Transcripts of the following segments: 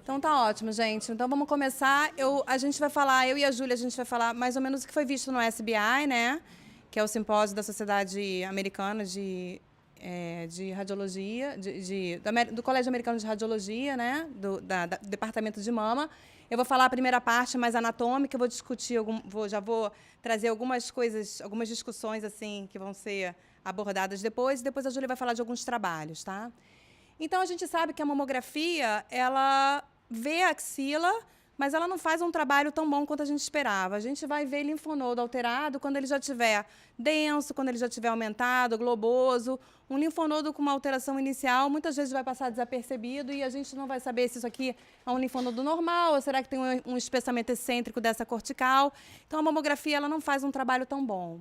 Então tá ótimo, gente. Então vamos começar. A gente vai falar, eu e a Júlia, a gente vai falar mais ou menos o que foi visto no SBI, né? Que é o simpósio da Sociedade Americana de Radiologia, do Colégio Americano de Radiologia, né? Do Departamento de Mama. Eu vou falar a primeira parte mais anatômica, eu vou discutir, já vou trazer algumas coisas, algumas discussões assim que vão ser abordadas depois, e depois a Júlia vai falar de alguns trabalhos, tá? Então, a gente sabe que a mamografia, ela vê a axila, mas ela não faz um trabalho tão bom quanto a gente esperava. A gente vai ver linfonodo alterado quando ele já estiver denso, quando ele já estiver aumentado, globoso. Um linfonodo com uma alteração inicial, muitas vezes vai passar desapercebido e a gente não vai saber se isso aqui é um linfonodo normal ou será que tem um espessamento excêntrico dessa cortical. Então, a mamografia ela não faz um trabalho tão bom.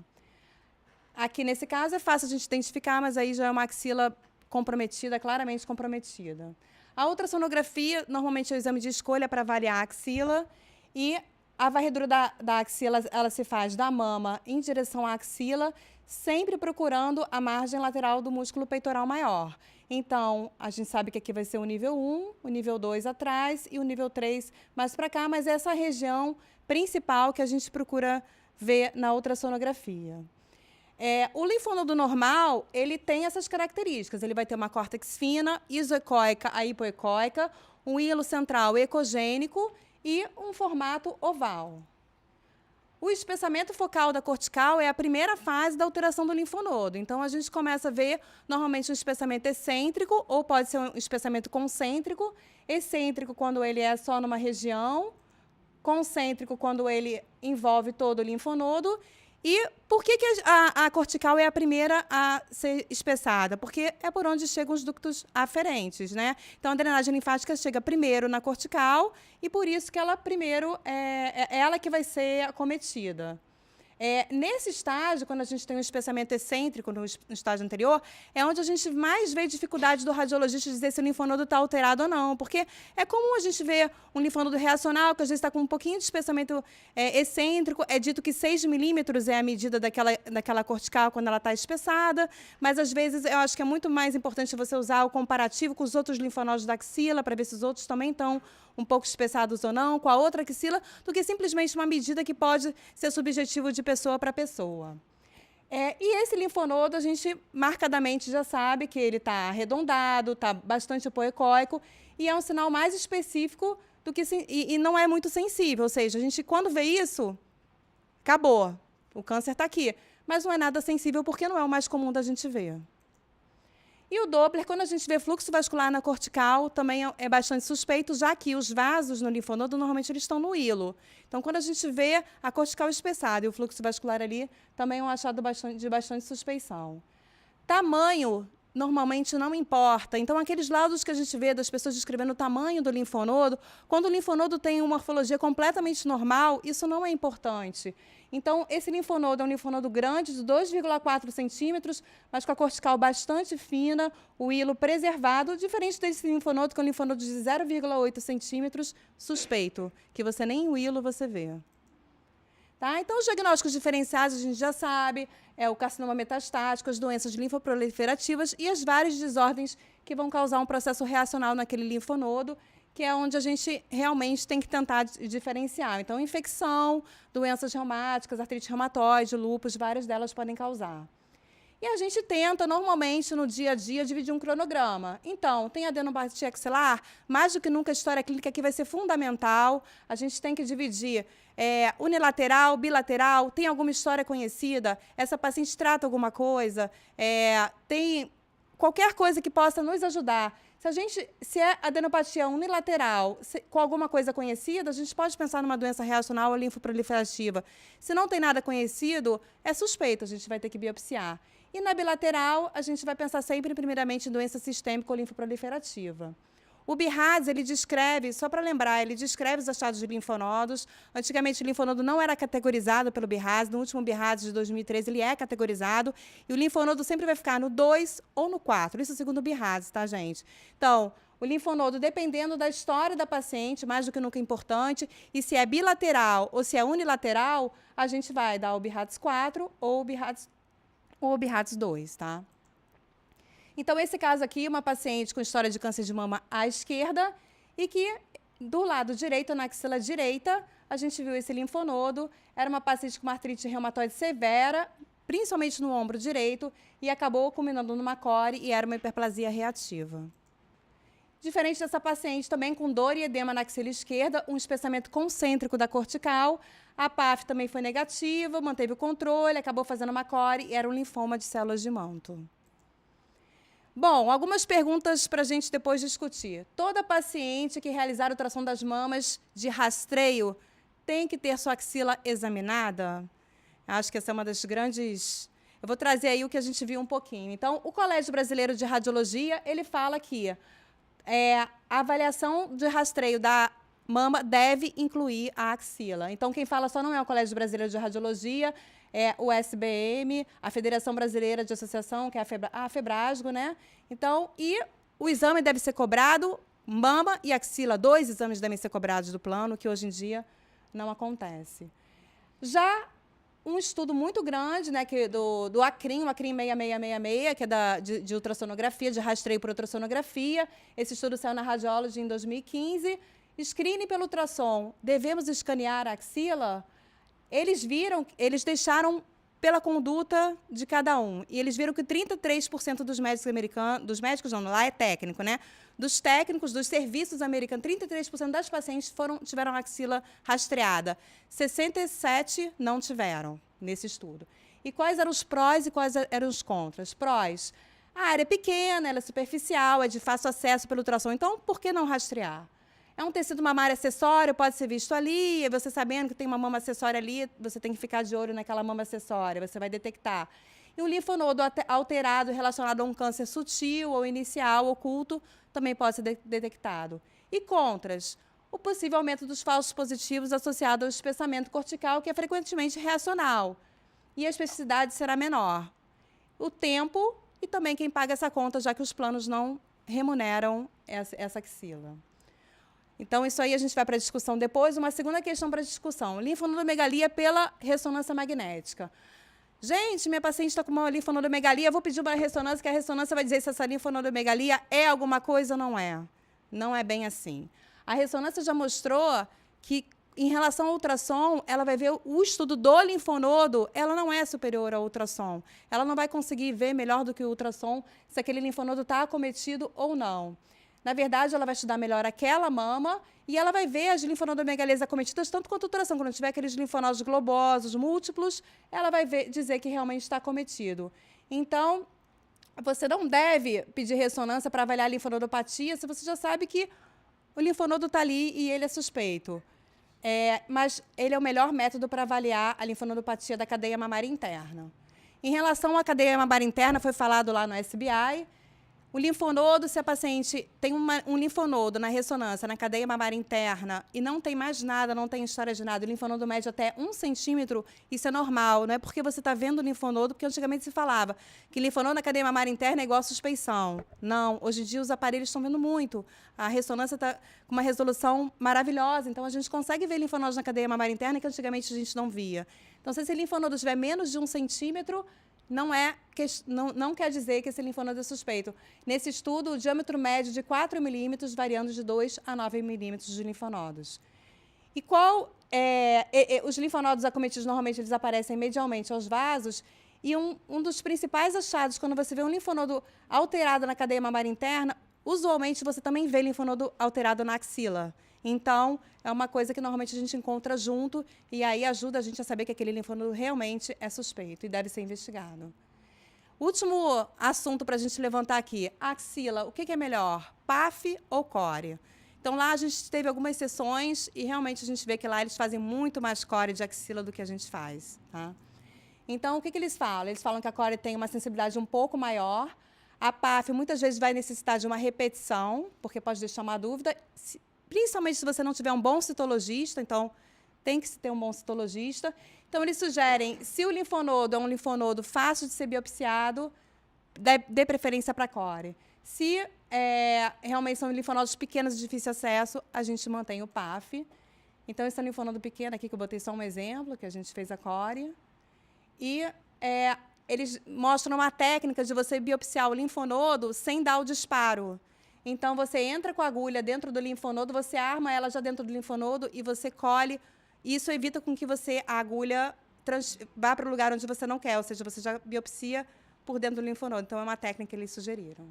Aqui, nesse caso, é fácil a gente identificar, mas aí já é uma axila comprometida, claramente comprometida. A ultrassonografia, normalmente, é o exame de escolha para avaliar a axila e a varredura da axila ela se faz da mama em direção à axila, sempre procurando a margem lateral do músculo peitoral maior. Então, a gente sabe que aqui vai ser o nível 1, o nível 2 atrás e o nível 3 mais para cá, mas essa é a região principal que a gente procura ver na ultrassonografia. O linfonodo normal, ele tem essas características. Ele vai ter uma córtex fina, isoecóica a hipoecóica, um hilo central ecogênico e um formato oval. O espessamento focal da cortical é a primeira fase da alteração do linfonodo. Então, a gente começa a ver, normalmente, um espessamento excêntrico, ou pode ser um espessamento concêntrico. Excêntrico, quando ele é só numa região. Concêntrico, quando ele envolve todo o linfonodo. E por que a cortical é a primeira a ser espessada? Porque é por onde chegam os ductos aferentes, né? Então, a drenagem linfática chega primeiro na cortical e por isso que ela primeiro é ela que vai ser acometida. Nesse estágio, quando a gente tem um espessamento excêntrico no estágio anterior, é onde a gente mais vê dificuldade do radiologista dizer se o linfonodo está alterado ou não, porque é comum a gente ver um linfonodo reacional, que às vezes está com um pouquinho de espessamento excêntrico, é dito que 6 milímetros é a medida daquela cortical quando ela está espessada, mas às vezes eu acho que é muito mais importante você usar o comparativo com os outros linfonodos da axila, para ver se os outros também estão um pouco espessados ou não, com a outra axila, do que simplesmente uma medida que pode ser subjetivo de pessoa para pessoa. E esse linfonodo, a gente marcadamente já sabe que ele está arredondado, está bastante hipoecóico, e é um sinal mais específico do que e não é muito sensível. Ou seja, a gente, quando vê isso, acabou, o câncer está aqui. Mas não é nada sensível porque não é o mais comum da gente ver. E o Doppler, quando a gente vê fluxo vascular na cortical, também é bastante suspeito, já que os vasos no linfonodo, normalmente, eles estão no hilo. Então, quando a gente vê a cortical espessada e o fluxo vascular ali, também é um achado de bastante suspeição. Tamanho, normalmente, não importa. Então, aqueles laudos que a gente vê das pessoas descrevendo o tamanho do linfonodo, quando o linfonodo tem uma morfologia completamente normal, isso não é importante. Então, esse linfonodo é um linfonodo grande, de 2,4 centímetros, mas com a cortical bastante fina, o hilo preservado, diferente desse linfonodo, que é um linfonodo de 0,8 centímetros, suspeito, que você nem o hilo você vê. Tá? Então, os diagnósticos diferenciais a gente já sabe, é o carcinoma metastático, as doenças linfoproliferativas e as várias desordens que vão causar um processo reacional naquele linfonodo, que é onde a gente realmente tem que tentar diferenciar. Então, infecção, doenças reumáticas, artrite reumatoide, lúpus, várias delas podem causar. E a gente tenta, normalmente, no dia a dia, dividir um cronograma. Então, tem adenopatia axilar, mais do que nunca a história clínica aqui vai ser fundamental. A gente tem que dividir unilateral, bilateral, tem alguma história conhecida, essa paciente trata alguma coisa, tem qualquer coisa que possa nos ajudar. Se é adenopatia unilateral, com alguma coisa conhecida, a gente pode pensar numa doença reacional ou linfoproliferativa. Se não tem nada conhecido, é suspeito, a gente vai ter que biopsiar. E na bilateral, a gente vai pensar sempre, primeiramente, em doença sistêmica ou linfoproliferativa. O BIRADS, ele descreve, só para lembrar, ele descreve os achados de linfonodos. Antigamente, o linfonodo não era categorizado pelo BIRADS. No último BIRADS de 2013, ele é categorizado. E o linfonodo sempre vai ficar no 2 ou no 4. Isso segundo o BIRADS, tá, gente? Então, o linfonodo, dependendo da história da paciente, mais do que nunca importante, e se é bilateral ou se é unilateral, a gente vai dar o BIRADS 4 ou o BIRADS 2, tá? Então, esse caso aqui, uma paciente com história de câncer de mama à esquerda e que do lado direito, na axila direita, a gente viu esse linfonodo. Era uma paciente com uma artrite reumatoide severa, principalmente no ombro direito, e acabou culminando numa core e era uma hiperplasia reativa. Diferente dessa paciente, também com dor e edema na axila esquerda, um espessamento concêntrico da cortical, a PAF também foi negativa, manteve o controle, acabou fazendo uma core e era um linfoma de células de manto. Bom, algumas perguntas para a gente depois discutir. Toda paciente que realizar ultrassom das mamas de rastreio tem que ter sua axila examinada? Acho que essa é uma das grandes... Eu vou trazer aí o que a gente viu um pouquinho. Então, o Colégio Brasileiro de Radiologia, ele fala que a avaliação de rastreio da mama deve incluir a axila. Então, quem fala só não é o Colégio Brasileiro de Radiologia, é o SBM, a Federação Brasileira de Associação, que é a Febrasgo, né? Então, e o exame deve ser cobrado, mama e axila, 2 exames devem ser cobrados do plano, que hoje em dia não acontece. Já um estudo muito grande, né, do ACRIM, o ACRIM 6666, que é de ultrassonografia, de rastreio por ultrassonografia. Esse estudo saiu na Radiology em 2015. Screening pelo ultrassom, devemos escanear a axila? Eles deixaram pela conduta de cada um. E eles viram que 33% dos médicos americanos, dos médicos não, lá é técnico, né? Dos técnicos, dos serviços americanos, 33% das pacientes tiveram a axila rastreada. 67% não tiveram nesse estudo. E quais eram os prós e quais eram os contras? Prós. A área é pequena, ela é superficial, é de fácil acesso pelo ultrassom. Então, por que não rastrear? É um tecido mamário acessório, pode ser visto ali, e você sabendo que tem uma mama acessória ali, você tem que ficar de olho naquela mama acessória, você vai detectar. E um linfonodo alterado relacionado a um câncer sutil ou inicial, oculto, também pode ser detectado. E contras? O possível aumento dos falsos positivos associado ao espessamento cortical, que é frequentemente reacional. E a especificidade será menor. O tempo e também quem paga essa conta, já que os planos não remuneram essa axila. Então, isso aí a gente vai para a discussão depois. Uma segunda questão para a discussão. Linfonodomegalia pela ressonância magnética. Gente, minha paciente está com uma linfonodomegalia, eu vou pedir uma ressonância, que a ressonância vai dizer se essa linfonodomegalia é alguma coisa ou não é. Não é bem assim. A ressonância já mostrou que, em relação ao ultrassom, ela vai ver o estudo do linfonodo, ela não é superior ao ultrassom. Ela não vai conseguir ver melhor do que o ultrassom se aquele linfonodo está acometido ou não. Na verdade, ela vai estudar melhor aquela mama e ela vai ver as linfonodomegalias acometidas tanto quanto a ultrassom. Quando tiver aqueles linfonodos globosos, múltiplos, ela vai dizer que realmente está acometido. Então, você não deve pedir ressonância para avaliar a linfonodopatia se você já sabe que o linfonodo está ali e ele é suspeito. Mas ele é o melhor método para avaliar a linfonodopatia da cadeia mamária interna. Em relação à cadeia mamária interna, foi falado lá no SBI, o linfonodo, se a paciente tem um linfonodo na ressonância, na cadeia mamária interna, e não tem mais nada, não tem história de nada, o linfonodo mede até 1 centímetro, isso é normal, não é porque você está vendo o linfonodo, porque antigamente se falava que linfonodo na cadeia mamária interna é igual a suspeição. Não, hoje em dia os aparelhos estão vendo muito. A ressonância está com uma resolução maravilhosa, então a gente consegue ver linfonodos na cadeia mamária interna que antigamente a gente não via. Então, se esse linfonodo tiver menos de 1 centímetro, não quer dizer que esse linfonodo é suspeito. Nesse estudo, o diâmetro médio de 4 milímetros, variando de 2 a 9 milímetros de linfonodos. E os linfonodos acometidos, normalmente, eles aparecem medialmente aos vasos, e um dos principais achados, quando você vê um linfonodo alterado na cadeia mamária interna, usualmente você também vê linfonodo alterado na axila. Então, é uma coisa que normalmente a gente encontra junto e aí ajuda a gente a saber que aquele linfonodo realmente é suspeito e deve ser investigado. Último assunto para a gente levantar aqui, axila. O que é melhor, PAF ou core? Então, lá a gente teve algumas sessões e realmente a gente vê que lá eles fazem muito mais core de axila do que a gente faz. Tá? Então, o que eles falam? Eles falam que a core tem uma sensibilidade um pouco maior. A PAF muitas vezes vai necessitar de uma repetição, porque pode deixar uma dúvida, principalmente se você não tiver um bom citologista, então tem que se ter um bom citologista. Então, eles sugerem, se o linfonodo é um linfonodo fácil de ser biopsiado, dê preferência para a core. Se realmente são linfonodos pequenos de difícil acesso, a gente mantém o PAF. Então, esse é um linfonodo pequeno aqui, que eu botei só um exemplo, que a gente fez a core. E eles mostram uma técnica de você biopsiar o linfonodo sem dar o disparo. Então, você entra com a agulha dentro do linfonodo, você arma ela já dentro do linfonodo e você colhe. Isso evita com que a agulha vá para o lugar onde você não quer, ou seja, você já biopsia por dentro do linfonodo. Então, é uma técnica que eles sugeriram.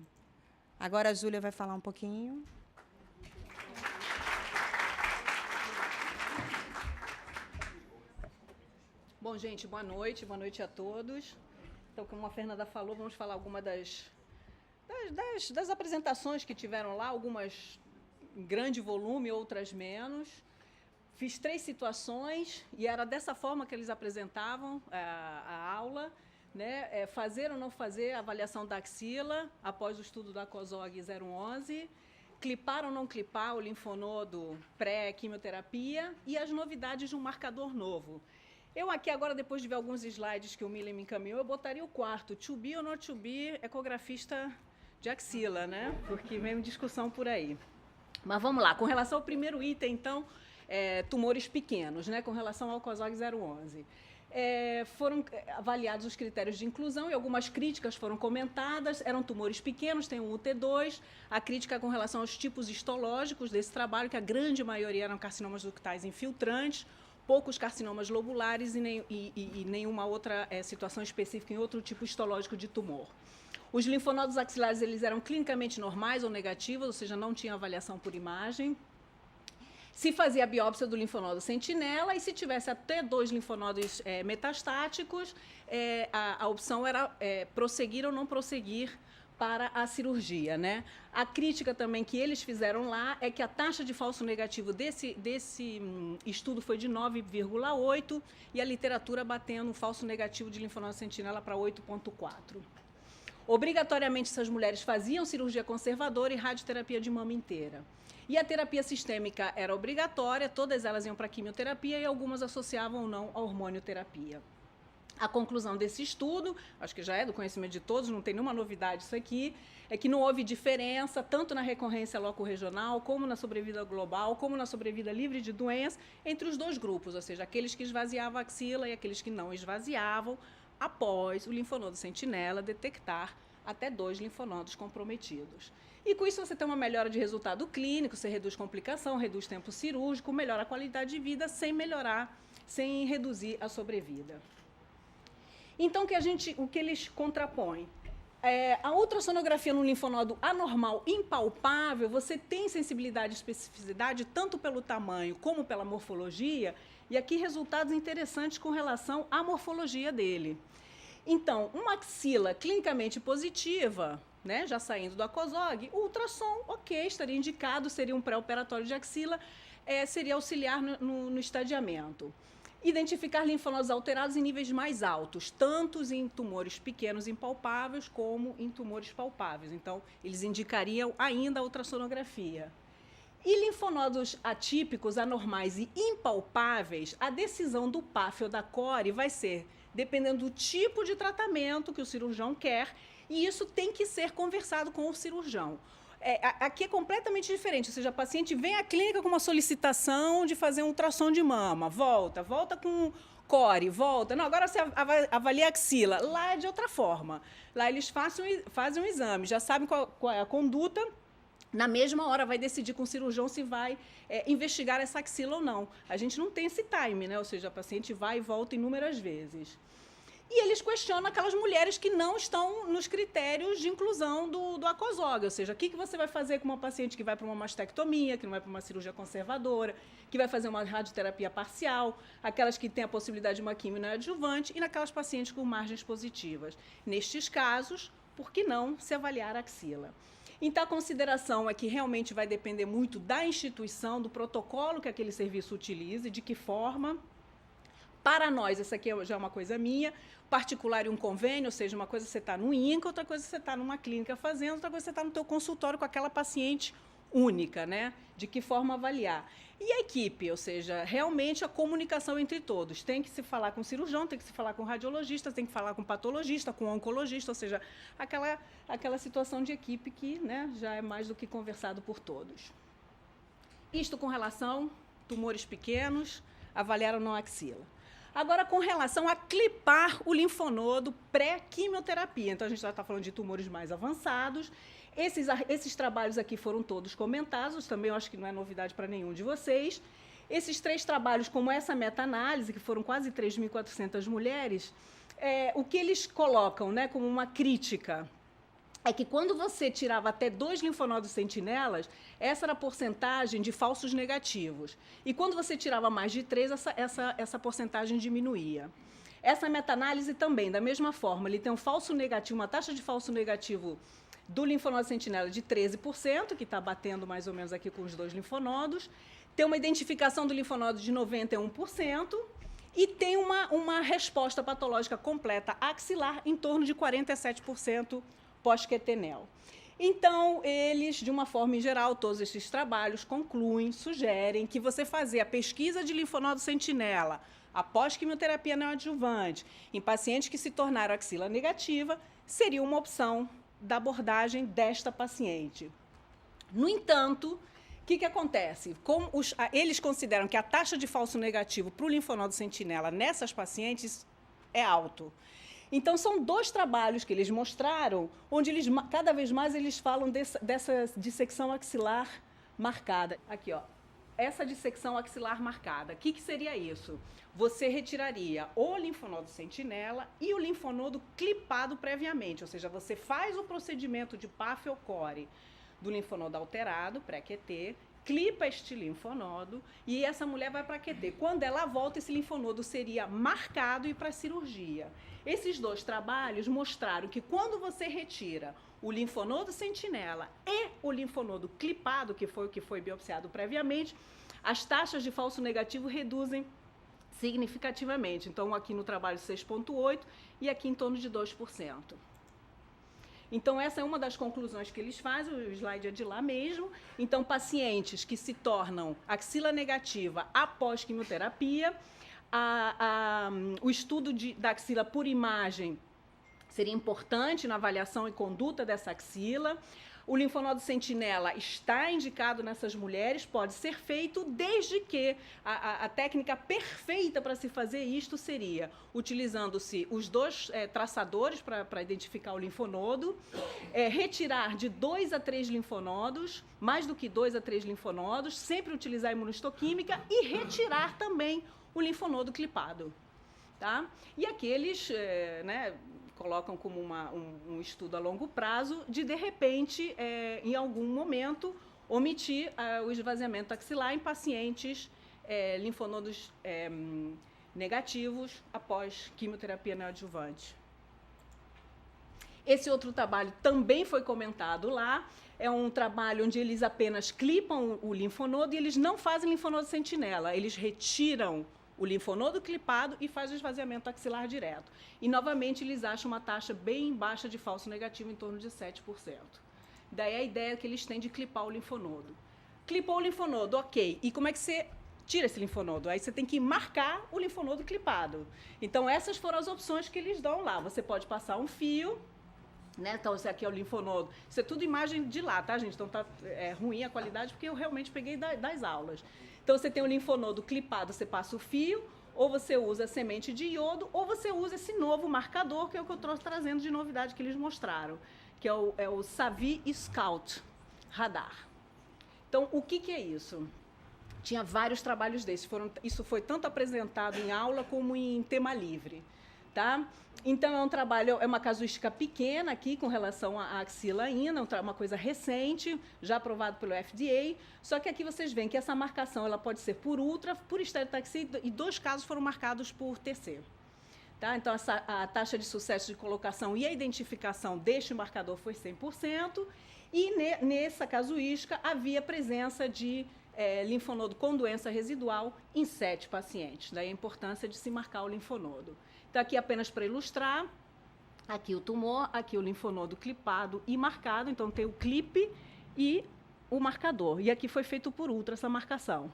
Agora, a Júlia vai falar um pouquinho. Bom, gente, boa noite a todos. Então, como a Fernanda falou, vamos falar algumas das apresentações que tiveram lá, algumas em grande volume, outras menos. Fiz 3 situações e era dessa forma que eles apresentavam a aula, né? Fazer ou não fazer a avaliação da axila após o estudo da COSOG 011, clipar ou não clipar o linfonodo pré-quimioterapia e as novidades de um marcador novo. Eu aqui agora, depois de ver alguns slides que o Milen me encaminhou, eu botaria o quarto, to be ou not to be, ecografista de axila, né? Porque vem discussão por aí. Mas vamos lá, com relação ao primeiro item, então, tumores pequenos, né? Com relação ao COSOG 011. Foram avaliados os critérios de inclusão e algumas críticas foram comentadas. Eram tumores pequenos, tem um UT2. A crítica com relação aos tipos histológicos desse trabalho, que a grande maioria eram carcinomas ductais infiltrantes, poucos carcinomas lobulares e nenhuma outra situação específica em outro tipo histológico de tumor. Os linfonodos axilares eles eram clinicamente normais ou negativos, ou seja, não tinha avaliação por imagem. Se fazia a biópsia do linfonodo sentinela e se tivesse até 2 linfonodos metastáticos, a opção era prosseguir ou não prosseguir para a cirurgia, né? A crítica também que eles fizeram lá é que a taxa de falso negativo desse estudo foi de 9,8 e a literatura batendo o falso negativo de linfonodo sentinela para 8,4. Obrigatoriamente, essas mulheres faziam cirurgia conservadora e radioterapia de mama inteira. E a terapia sistêmica era obrigatória, todas elas iam para quimioterapia e algumas associavam ou não a hormonioterapia. A conclusão desse estudo, acho que já é do conhecimento de todos, não tem nenhuma novidade isso aqui, é que não houve diferença tanto na recorrência loco-regional, como na sobrevida global, como na sobrevida livre de doenças, entre os 2 grupos, ou seja, aqueles que esvaziavam a axila e aqueles que não esvaziavam, após o linfonodo sentinela detectar até 2 linfonodos comprometidos. E com isso você tem uma melhora de resultado clínico, você reduz complicação, reduz tempo cirúrgico, melhora a qualidade de vida sem reduzir a sobrevida. Então, o que eles contrapõem? A ultrassonografia no linfonodo anormal impalpável, você tem sensibilidade e especificidade tanto pelo tamanho como pela morfologia, e aqui resultados interessantes com relação à morfologia dele. Então, uma axila clinicamente positiva, né, já saindo do COSOG, o ultrassom, ok, estaria indicado, seria um pré-operatório de axila, seria auxiliar no estadiamento. Identificar linfonodos alterados em níveis mais altos, tanto em tumores pequenos impalpáveis como em tumores palpáveis. Então, eles indicariam ainda a ultrassonografia. E linfonodos atípicos, anormais e impalpáveis, a decisão do PAF ou da CORE vai ser dependendo do tipo de tratamento que o cirurgião quer, e isso tem que ser conversado com o cirurgião. Aqui é completamente diferente, ou seja, a paciente vem à clínica com uma solicitação de fazer um ultrassom de mama, volta com CORE, volta, não, agora você avalia a axila, lá é de outra forma. Lá eles fazem um exame, já sabem qual é a conduta, na mesma hora vai decidir com o cirurgião se vai investigar essa axila ou não. A gente não tem esse time, né? Ou seja, a paciente vai e volta inúmeras vezes. E eles questionam aquelas mulheres que não estão nos critérios de inclusão do ACOSOG, ou seja, o que você vai fazer com uma paciente que vai para uma mastectomia, que não vai para uma cirurgia conservadora, que vai fazer uma radioterapia parcial, aquelas que têm a possibilidade de uma quimio neoadjuvante e naquelas pacientes com margens positivas. Nestes casos, por que não se avaliar a axila? Então, a consideração é que realmente vai depender muito da instituição, do protocolo que aquele serviço utilize, de que forma. Para nós, essa aqui já é uma coisa minha, particular e um convênio, ou seja, uma coisa você está no INCA, outra coisa você está numa clínica fazendo, outra coisa você está no teu consultório com aquela paciente única, né? De que forma avaliar. E a equipe, ou seja, realmente a comunicação entre todos. Tem que se falar com o cirurgião, tem que se falar com o radiologista, tem que falar com o patologista, com o oncologista, ou seja, aquela situação de equipe que, né, já é mais do que conversado por todos. Isto com relação a tumores pequenos, avaliar ou não a axila. Agora, com relação a clipar o linfonodo pré-quimioterapia. Então, a gente já está falando de tumores mais avançados. Esses trabalhos aqui foram todos comentados, também eu acho que não é novidade para nenhum de vocês. Esses 3 trabalhos, como essa meta-análise, que foram quase 3.400 mulheres, o que eles colocam, né, como uma crítica é que quando você tirava até 2 linfonodos sentinelas, essa era a porcentagem de falsos negativos. E quando você tirava mais de 3, essa porcentagem diminuía. Essa meta-análise também, da mesma forma, ele tem um falso negativo, uma taxa de falso negativo do linfonodo sentinela de 13%, que está batendo mais ou menos aqui com os 2 linfonodos, tem uma identificação do linfonodo de 91%, e tem uma resposta patológica completa axilar em torno de 47% pós-quetenel. Então, eles, de uma forma em geral, todos esses trabalhos concluem, sugerem que você fazer a pesquisa de linfonodo sentinela após quimioterapia neoadjuvante em pacientes que se tornaram axila negativa seria uma opção da abordagem desta paciente. No entanto, o que acontece? Eles consideram que a taxa de falso negativo para o linfonodo sentinela nessas pacientes é alto. Então, são 2 trabalhos que eles mostraram, onde cada vez mais eles falam dessa dissecção axilar marcada. Aqui, ó, essa dissecção axilar marcada. O que seria isso? Você retiraria o linfonodo sentinela e o linfonodo clipado previamente, ou seja, você faz o procedimento de PAF ou CORE do linfonodo alterado, pré-QT, clipa este linfonodo e essa mulher vai para QT. Quando ela volta, esse linfonodo seria marcado e para cirurgia. Esses 2 trabalhos mostraram que quando você retira o linfonodo sentinela e o linfonodo clipado, que foi o que foi biopsiado previamente, as taxas de falso negativo reduzem significativamente. Então, aqui no trabalho 6,8% e aqui em torno de 2%. Então, essa é uma das conclusões que eles fazem, o slide é de lá mesmo. Então, pacientes que se tornam axila negativa após quimioterapia, o estudo da axila por imagem seria importante na avaliação e conduta dessa axila. O linfonodo sentinela está indicado nessas mulheres, pode ser feito desde que a técnica perfeita para se fazer isto seria utilizando-se os 2 traçadores para identificar o linfonodo, retirar de 2 a 3 linfonodos, mais do que 2 a 3 linfonodos, sempre utilizar a imunohistoquímica e retirar também o linfonodo clipado. Tá? E aqui eles colocam como um estudo a longo prazo de repente, em algum momento, omitir o esvaziamento axilar em pacientes linfonodos negativos após quimioterapia neoadjuvante. Esse outro trabalho também foi comentado lá, é um trabalho onde eles apenas clipam o linfonodo e eles não fazem linfonodo sentinela, eles retiram o linfonodo clipado e faz o esvaziamento axilar direto. E, novamente, eles acham uma taxa bem baixa de falso negativo, em torno de 7%. Daí a ideia que eles têm de clipar o linfonodo. Clipou o linfonodo, ok. E como é que você tira esse linfonodo? Aí você tem que marcar o linfonodo clipado. Então, essas foram as opções que eles dão lá. Você pode passar um fio, né? Então, esse aqui é o linfonodo. Isso é tudo imagem de lá, tá, gente? Então, tá ruim a qualidade, porque eu realmente peguei das aulas. Então, você tem o linfonodo clipado, você passa o fio, ou você usa semente de iodo, ou você usa esse novo marcador, que é o que eu trouxe trazendo de novidade que eles mostraram, que é o Savi Scout Radar. Então, o que é isso? Tinha vários trabalhos desses. Isso foi tanto apresentado em aula como em tema livre. Tá? Então, é um trabalho, é uma casuística pequena aqui com relação à axila ainda, uma coisa recente, já aprovado pelo FDA, só que aqui vocês veem que essa marcação ela pode ser por ultra, por estereotaxia, e 2 casos foram marcados por TC. Tá? Então, a taxa de sucesso de colocação e a identificação deste marcador foi 100%, e nessa casuística havia presença de linfonodo com doença residual em 7 pacientes. Daí a importância de se marcar o linfonodo. Então, aqui apenas para ilustrar, aqui o tumor, aqui o linfonodo clipado e marcado, então tem o clipe e o marcador. E aqui foi feito por ultra essa marcação.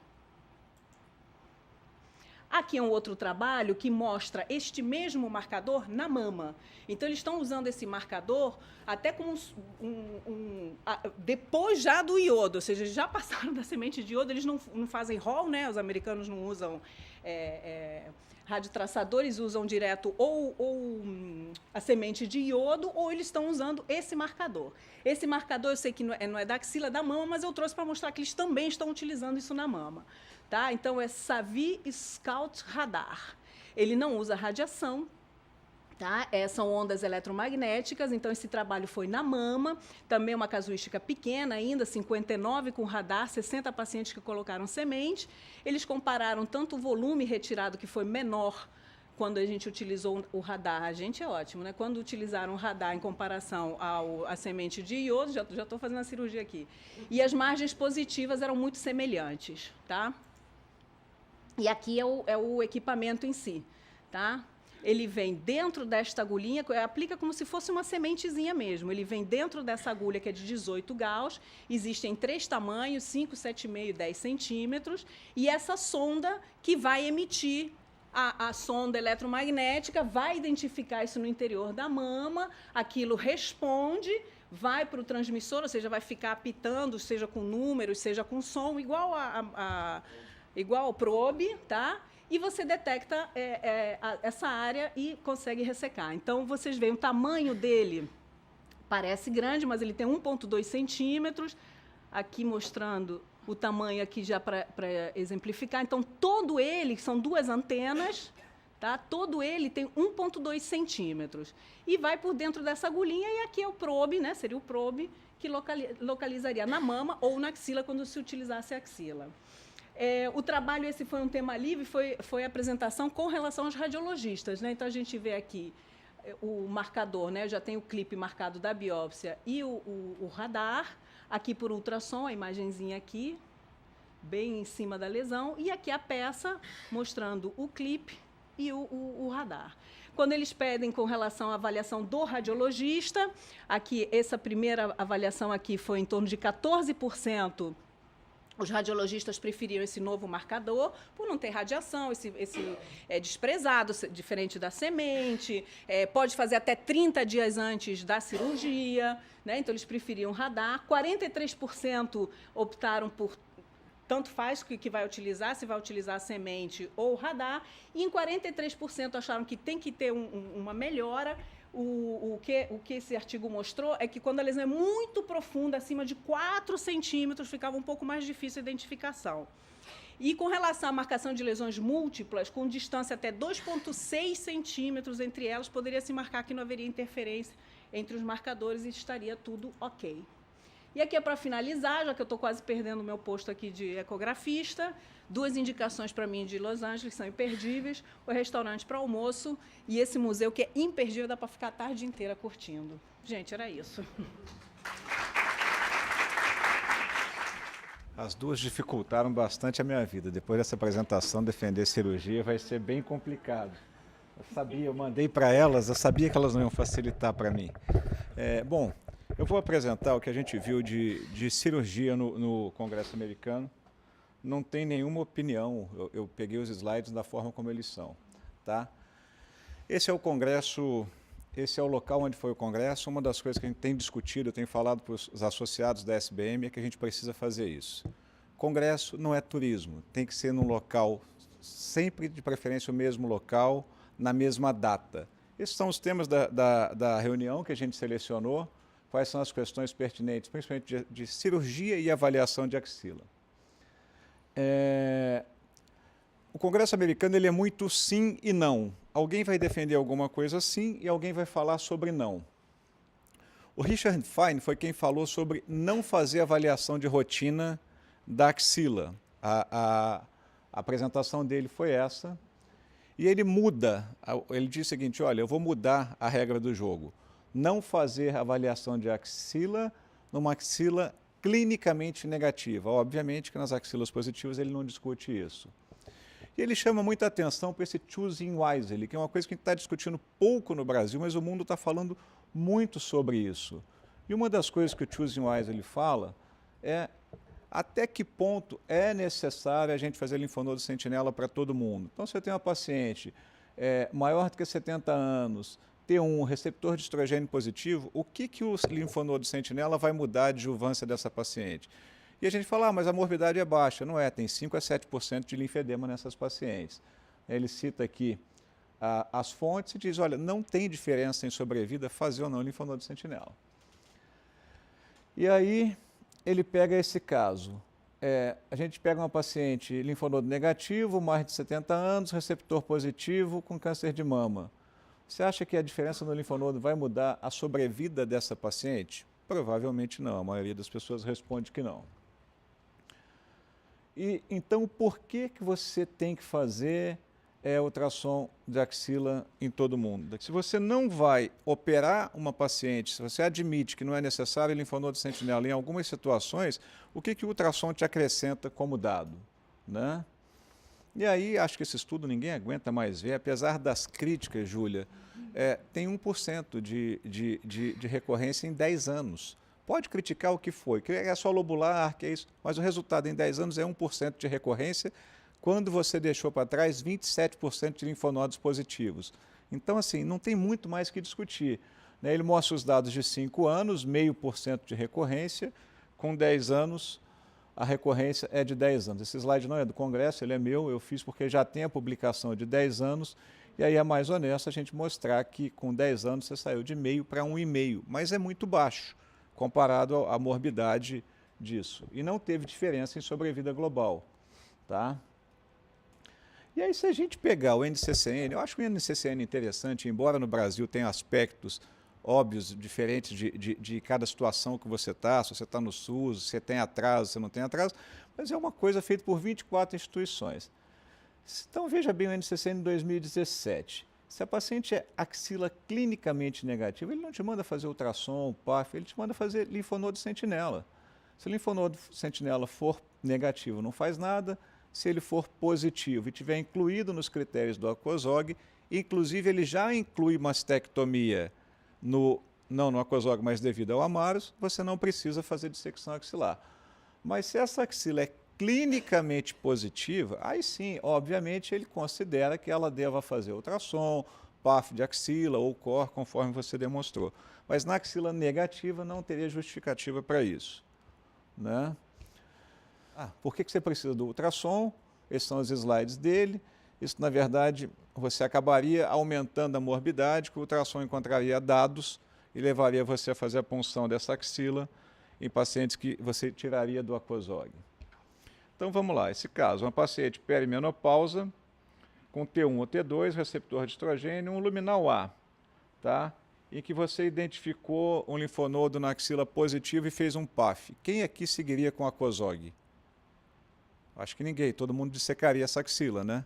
Aqui é um outro trabalho que mostra este mesmo marcador na mama. Então, eles estão usando esse marcador até como depois já do iodo, ou seja, já passaram da semente de iodo, eles não fazem rol, né? Os americanos não usam radiotraçadores, usam direto ou a semente de iodo, ou eles estão usando esse marcador. Esse marcador, eu sei que não é da axila da mama, mas eu trouxe para mostrar que eles também estão utilizando isso na mama. Tá? Então, é Savi Scout Radar. Ele não usa radiação, tá? São ondas eletromagnéticas, então esse trabalho foi na mama, também uma casuística pequena ainda, 59 com radar, 60 pacientes que colocaram semente. Eles compararam tanto o volume retirado, que foi menor quando a gente utilizou o radar, a gente é ótimo, né? Quando utilizaram o radar em comparação à semente de iodo, já estou fazendo a cirurgia aqui, e as margens positivas eram muito semelhantes, tá? E aqui é o equipamento em si, tá? Ele vem dentro desta agulhinha, aplica como se fosse uma sementezinha mesmo. Ele vem dentro dessa agulha que é de 18 gauss, existem 3 tamanhos, 5, 7,5 e 10 centímetros, e essa sonda que vai emitir a sonda eletromagnética, vai identificar isso no interior da mama, aquilo responde, vai para o transmissor, ou seja, vai ficar apitando, seja com números, seja com som, igual ao probe, tá? E você detecta essa área e consegue ressecar. Então, vocês veem o tamanho dele, parece grande, mas ele tem 1,2 centímetros, aqui mostrando o tamanho aqui já para exemplificar. Então, todo ele, que são 2 antenas, tá? Todo ele tem 1,2 centímetros. E vai por dentro dessa agulhinha, e aqui é o probe, né? Seria o probe que localizaria na mama ou na axila, quando se utilizasse a axila. O trabalho, esse foi um tema livre, foi a apresentação com relação aos radiologistas, né? Então, a gente vê aqui o marcador, né? Eu já tenho o clipe marcado da biópsia e o radar, aqui por ultrassom, a imagenzinha aqui, bem em cima da lesão, e aqui a peça mostrando o clipe e o radar. Quando eles pedem com relação à avaliação do radiologista, aqui, essa primeira avaliação aqui foi em torno de 14%. Os radiologistas preferiram esse novo marcador por não ter radiação, esse é desprezado, diferente da semente, pode fazer até 30 dias antes da cirurgia, né? Então, eles preferiam radar. 43% optaram por tanto faz que vai utilizar, se vai utilizar a semente ou o radar, e em 43% acharam que tem que ter uma melhora. O que esse artigo mostrou é que quando a lesão é muito profunda, acima de 4 centímetros, ficava um pouco mais difícil a identificação. E com relação à marcação de lesões múltiplas, com distância até 2,6 centímetros entre elas, poderia se marcar que não haveria interferência entre os marcadores e estaria tudo ok. E aqui é para finalizar, já que eu estou quase perdendo o meu posto aqui de ecografista, 2 indicações para mim de Los Angeles, que são imperdíveis: o restaurante para almoço e esse museu que é imperdível, dá para ficar a tarde inteira curtindo. Gente, era isso. As duas dificultaram bastante a minha vida. Depois dessa apresentação, defender cirurgia vai ser bem complicado. Eu mandei para elas, eu sabia que elas não iam facilitar para mim. Bom, eu vou apresentar o que a gente viu de cirurgia no Congresso americano. Não tem nenhuma opinião, eu peguei os slides da forma como eles são. Tá? Esse é o Congresso, esse é o local onde foi o Congresso. Uma das coisas que a gente tem discutido, eu tenho falado para os associados da SBM, é que a gente precisa fazer isso. Congresso não é turismo, tem que ser num local, sempre de preferência o mesmo local, na mesma data. Esses são os temas da reunião que a gente selecionou. Quais são as questões pertinentes, principalmente de cirurgia e avaliação de axila. O Congresso americano ele é muito sim e não. Alguém vai defender alguma coisa sim e alguém vai falar sobre não. O Richard Fine foi quem falou sobre não fazer avaliação de rotina da axila. A apresentação dele foi essa. E ele muda, ele diz o seguinte: olha, eu vou mudar a regra do jogo. Não fazer avaliação de axila numa axila clinicamente negativa. Obviamente que nas axilas positivas ele não discute isso. E ele chama muita atenção para esse choosing wisely, que é uma coisa que a gente está discutindo pouco no Brasil, mas o mundo está falando muito sobre isso. E uma das coisas que o choosing wisely fala é até que ponto é necessário a gente fazer linfonodo sentinela para todo mundo. Então, se eu tenho uma paciente maior do que 70 anos, T1, receptor de estrogênio positivo, o que o linfonodo sentinela vai mudar a adjuvância dessa paciente? E a gente fala, mas a morbidade é baixa. Não é, tem 5 a 7% de linfedema nessas pacientes. Ele cita aqui as fontes e diz, olha, não tem diferença em sobrevida fazer ou não linfonodo sentinela. E aí ele pega esse caso. A gente pega uma paciente linfonodo negativo, mais de 70 anos, receptor positivo com câncer de mama. Você acha que a diferença no linfonodo vai mudar a sobrevida dessa paciente? Provavelmente não, a maioria das pessoas responde que não. E então, por que você tem que fazer ultrassom de axila em todo mundo? Se você não vai operar uma paciente, se você admite que não é necessário linfonodo sentinela em algumas situações, o que o ultrassom te acrescenta como dado, né? E aí, acho que esse estudo ninguém aguenta mais ver, apesar das críticas, Júlia, tem 1% de recorrência em 10 anos. Pode criticar o que foi, que é só lobular, que é isso, mas o resultado em 10 anos é 1% de recorrência, quando você deixou para trás 27% de linfonodos positivos. Então, assim, não tem muito mais que discutir, né? Ele mostra os dados de 5 anos, 0,5% de recorrência, com 10 anos, a recorrência é de 10 anos. Esse slide não é do Congresso, ele é meu, eu fiz porque já tem a publicação de 10 anos, e aí é mais honesto a gente mostrar que com 10 anos você saiu de 0,5 para 1,5, mas é muito baixo comparado à morbidade disso. E não teve diferença em sobrevida global, tá? E aí, se a gente pegar o NCCN, eu acho o NCCN interessante, embora no Brasil tenha aspectos óbvios, diferentes de cada situação que você está, se você está no SUS, se você tem atraso, se não tem atraso, mas é uma coisa feita por 24 instituições. Então, veja bem o NCCN de 2017. Se a paciente é axila clinicamente negativa, ele não te manda fazer ultrassom, PAF, ele te manda fazer linfonodo sentinela. Se o linfonodo sentinela for negativo, não faz nada. Se ele for positivo e tiver incluído nos critérios do ACOSOG, inclusive ele já inclui mastectomia não no ACOSOG, mas devido ao Amaros, você não precisa fazer dissecção axilar. Mas se essa axila é clinicamente positiva, aí sim, obviamente, ele considera que ela deva fazer ultrassom, PAF de axila ou COR, conforme você demonstrou. Mas na axila negativa não teria justificativa para isso, né? Por que você precisa do ultrassom? Esses são os slides dele. Isso, na verdade, você acabaria aumentando a morbidade, que o ultrassom encontraria dados e levaria você a fazer a punção dessa axila em pacientes que você tiraria do ACOSOG. Então, vamos lá. Esse caso, uma paciente perimenopausa, com T1 ou T2, receptor de estrogênio, um luminal A, tá? Em que você identificou um linfonodo na axila positivo e fez um PAF. Quem aqui seguiria com ACOSOG? Acho que ninguém, todo mundo dissecaria essa axila, né?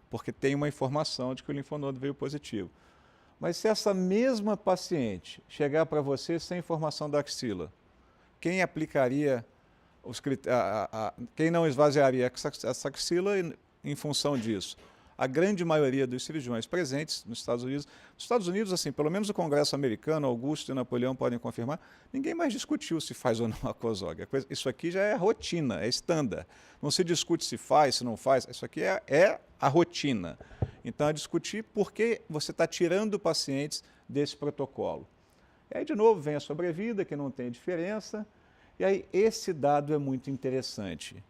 Porque tem uma informação de que o linfonodo veio positivo. Mas se essa mesma paciente chegar para você sem informação da axila, quem aplicaria quem não esvaziaria essa axila em função disso? A grande maioria dos cirurgiões presentes nos Estados Unidos. Nos Estados Unidos, assim, pelo menos o Congresso americano, Augusto e Napoleão podem confirmar, ninguém mais discutiu se faz ou não ACOSOG. Isso aqui já é rotina, é estándar. Não se discute se faz, se não faz. Isso aqui é a rotina. Então, é discutir por que você está tirando pacientes desse protocolo. E aí, de novo, vem a sobrevida, que não tem diferença. E aí, esse dado é muito interessante.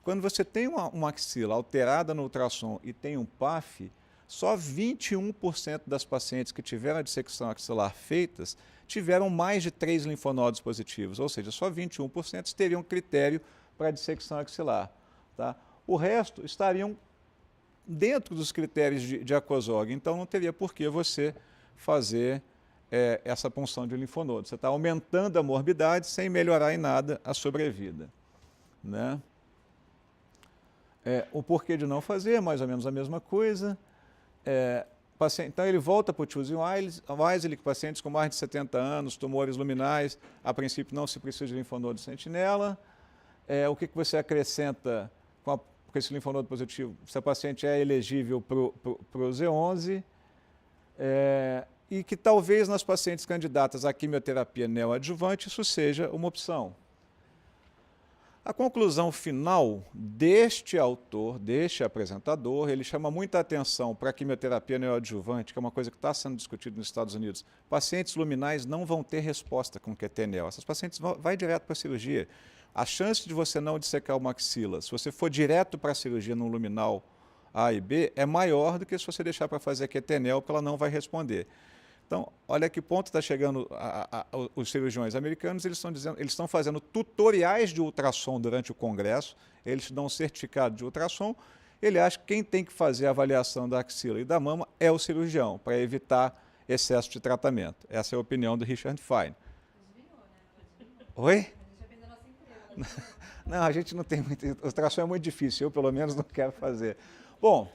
Quando você tem uma axila alterada no ultrassom e tem um PAF, só 21% das pacientes que tiveram a dissecção axilar feitas tiveram mais de 3 linfonodos positivos, ou seja, só 21% teriam critério para dissecção axilar, tá? O resto estariam dentro dos critérios de ACOSOG, então não teria por que você fazer essa punção de linfonodo. Você está aumentando a morbidade sem melhorar em nada a sobrevida, né? O porquê de não fazer, mais ou menos a mesma coisa. Então, ele volta para o Choosing Wisely, que pacientes com mais de 70 anos, tumores luminais, a princípio não se precisa de linfonodo sentinela. O que você acrescenta com esse linfonodo positivo? Se a paciente é elegível para o Z11, e que talvez nas pacientes candidatas à quimioterapia neoadjuvante isso seja uma opção. A conclusão final deste autor, deste apresentador, ele chama muita atenção para a quimioterapia neoadjuvante, que é uma coisa que está sendo discutida nos Estados Unidos. Pacientes luminais não vão ter resposta com QT-NEL. Essas pacientes vão direto para a cirurgia. A chance de você não dissecar o maxila, se você for direto para a cirurgia no luminal A e B, é maior do que se você deixar para fazer QT-NEL, porque ela não vai responder. Então, olha a que ponto está chegando os cirurgiões americanos, eles estão fazendo tutoriais de ultrassom durante o congresso, eles dão um certificado de ultrassom, ele acha que quem tem que fazer a avaliação da axila e da mama é o cirurgião, para evitar excesso de tratamento. Essa é a opinião do Richard Fine. Oi? Não, a gente não tem muito, o ultrassom é muito difícil, eu pelo menos não quero fazer. Bom,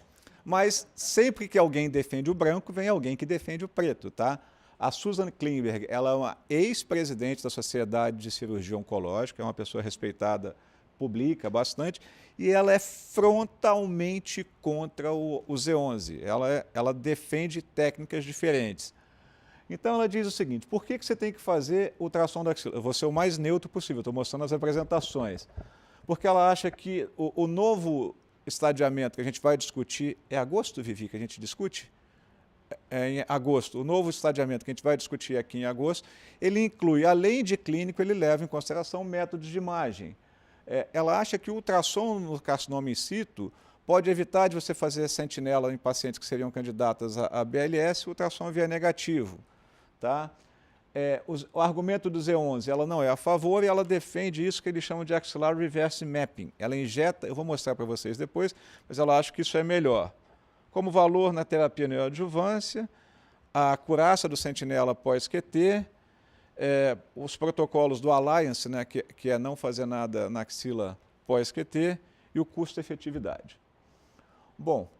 mas sempre que alguém defende o branco, vem alguém que defende o preto, tá? A Susan Klingberg, ela é uma ex-presidente da Sociedade de Cirurgia Oncológica, é uma pessoa respeitada, publica bastante, e ela é frontalmente contra o Z11. Ela defende técnicas diferentes. Então ela diz o seguinte, por que você tem que fazer ultrassom da axila? Eu vou ser o mais neutro possível, estou mostrando as apresentações. Porque ela acha que o novo estadiamento que a gente vai discutir, é agosto, Vivi, que a gente discute? É em agosto. O novo estadiamento que a gente vai discutir aqui em agosto, ele inclui, além de clínico, ele leva em consideração métodos de imagem. Ela acha que o ultrassom no carcinoma in situ pode evitar de você fazer sentinela em pacientes que seriam candidatas a BLS, o ultrassom via negativo. Tá? O argumento do Z11, ela não é a favor e ela defende isso que eles chamam de axilar reverse mapping. Ela injeta, eu vou mostrar para vocês depois, mas ela acha que isso é melhor. Como valor na terapia neoadjuvância, a curaça do sentinela pós-QT, os protocolos do Alliance, né, que é não fazer nada na axila pós-QT, e o custo-efetividade. Bom,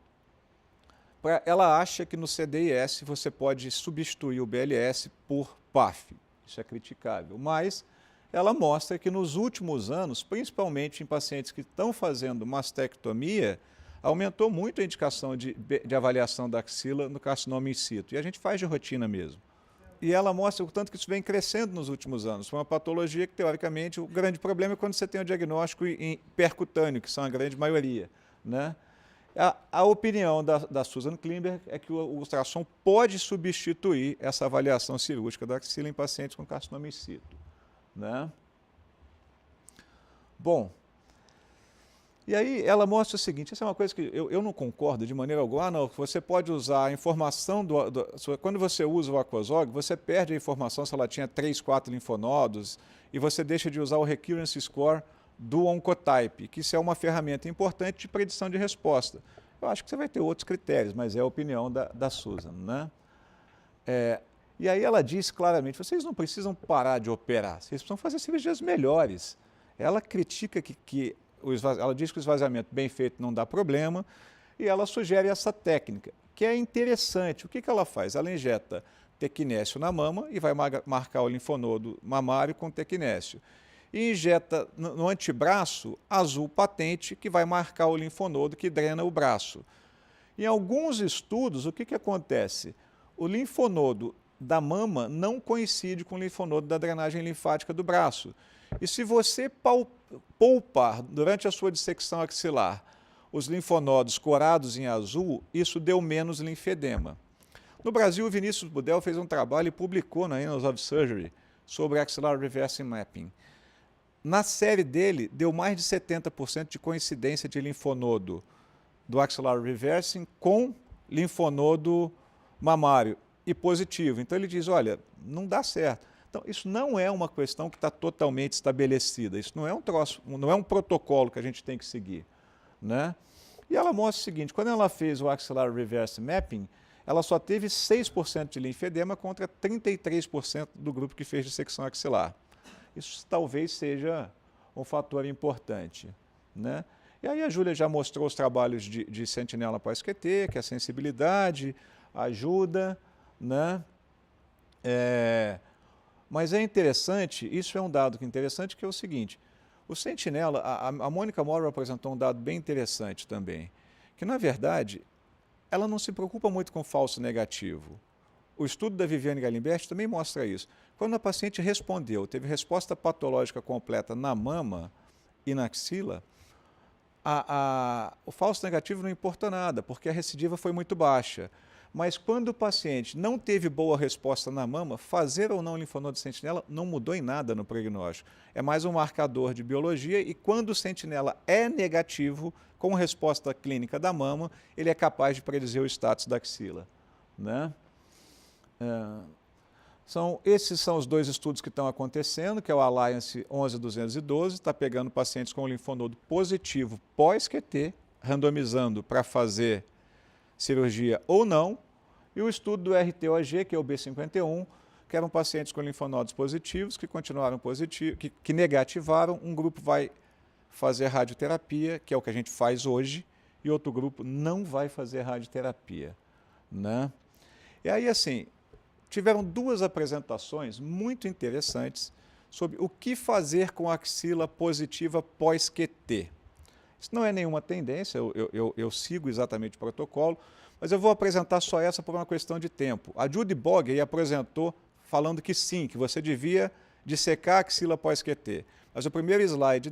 ela acha que no CDIS você pode substituir o BLS por PAF. Isso é criticável, mas ela mostra que nos últimos anos, principalmente em pacientes que estão fazendo mastectomia, aumentou muito a indicação de avaliação da axila no carcinoma in situ. E a gente faz de rotina mesmo. E ela mostra o tanto que isso vem crescendo nos últimos anos. Foi uma patologia que, teoricamente, o grande problema é quando você tem o diagnóstico percutâneo, que são a grande maioria, né? A opinião da Susan Klingberg é que o ultrassom pode substituir essa avaliação cirúrgica da axila em pacientes com carcinoma in situ, né? Bom, e aí ela mostra o seguinte, essa é uma coisa que eu não concordo de maneira alguma, não, você pode usar a informação, quando você usa o Aquazog, você perde a informação se ela tinha 3, 4 linfonodos e você deixa de usar o Recurrence Score do Oncotype, que isso é uma ferramenta importante de predição de resposta. Eu acho que você vai ter outros critérios, mas é a opinião da Susan, né? E aí ela diz claramente, vocês não precisam parar de operar, vocês precisam fazer cirurgias melhores. Ela critica ela diz que o esvaziamento bem feito não dá problema, e ela sugere essa técnica, que é interessante. O que ela faz? Ela injeta tequinésio na mama e vai marcar o linfonodo mamário com tequinésio. E injeta no antebraço azul patente, que vai marcar o linfonodo que drena o braço. Em alguns estudos, o que acontece? O linfonodo da mama não coincide com o linfonodo da drenagem linfática do braço. E se você poupar durante a sua dissecção axilar os linfonodos corados em azul, isso deu menos linfedema. No Brasil, o Vinícius Budel fez um trabalho e publicou na Annals of Surgery sobre axilar reverse mapping. Na série dele, deu mais de 70% de coincidência de linfonodo do axilar reversing com linfonodo mamário e positivo. Então ele diz, olha, não dá certo. Então isso não é uma questão que está totalmente estabelecida, isso não é um troço, não é um protocolo que a gente tem que seguir, né? E ela mostra o seguinte, quando ela fez o axilar reverse mapping, ela só teve 6% de linfedema contra 33% do grupo que fez dissecção axilar. Isso talvez seja um fator importante, né? E aí a Júlia já mostrou os trabalhos de sentinela pós-QT, que a sensibilidade ajuda, né? Mas é interessante, isso é um dado que é interessante, que é o seguinte, o sentinela, a Mônica Morrow apresentou um dado bem interessante também, que na verdade, ela não se preocupa muito com falso negativo. O estudo da Viviane Galimberti também mostra isso. Quando a paciente respondeu, teve resposta patológica completa na mama, e na axila, o falso negativo não importa nada, porque a recidiva foi muito baixa. Mas quando o paciente não teve boa resposta na mama, fazer ou não linfonodo de sentinela não mudou em nada no prognóstico. É mais um marcador de biologia e quando o sentinela é negativo, com resposta clínica da mama, ele é capaz de predizer o status da axila, né? Esses são os dois estudos que estão acontecendo, que é o Alliance 11212, está pegando pacientes com linfonodo positivo pós-QT, randomizando para fazer cirurgia ou não, e o estudo do RTOG, que é o B51, que eram pacientes com linfonodos positivos, que continuaram positivos, que negativaram, um grupo vai fazer radioterapia, que é o que a gente faz hoje, e outro grupo não vai fazer radioterapia, né? E aí, assim, tiveram duas apresentações muito interessantes sobre o que fazer com a axila positiva pós-QT. Isso não é nenhuma tendência, eu sigo exatamente o protocolo, mas eu vou apresentar só essa por uma questão de tempo. A Judy Bogey apresentou falando que sim, que você devia dissecar a axila pós-QT. Mas o primeiro slide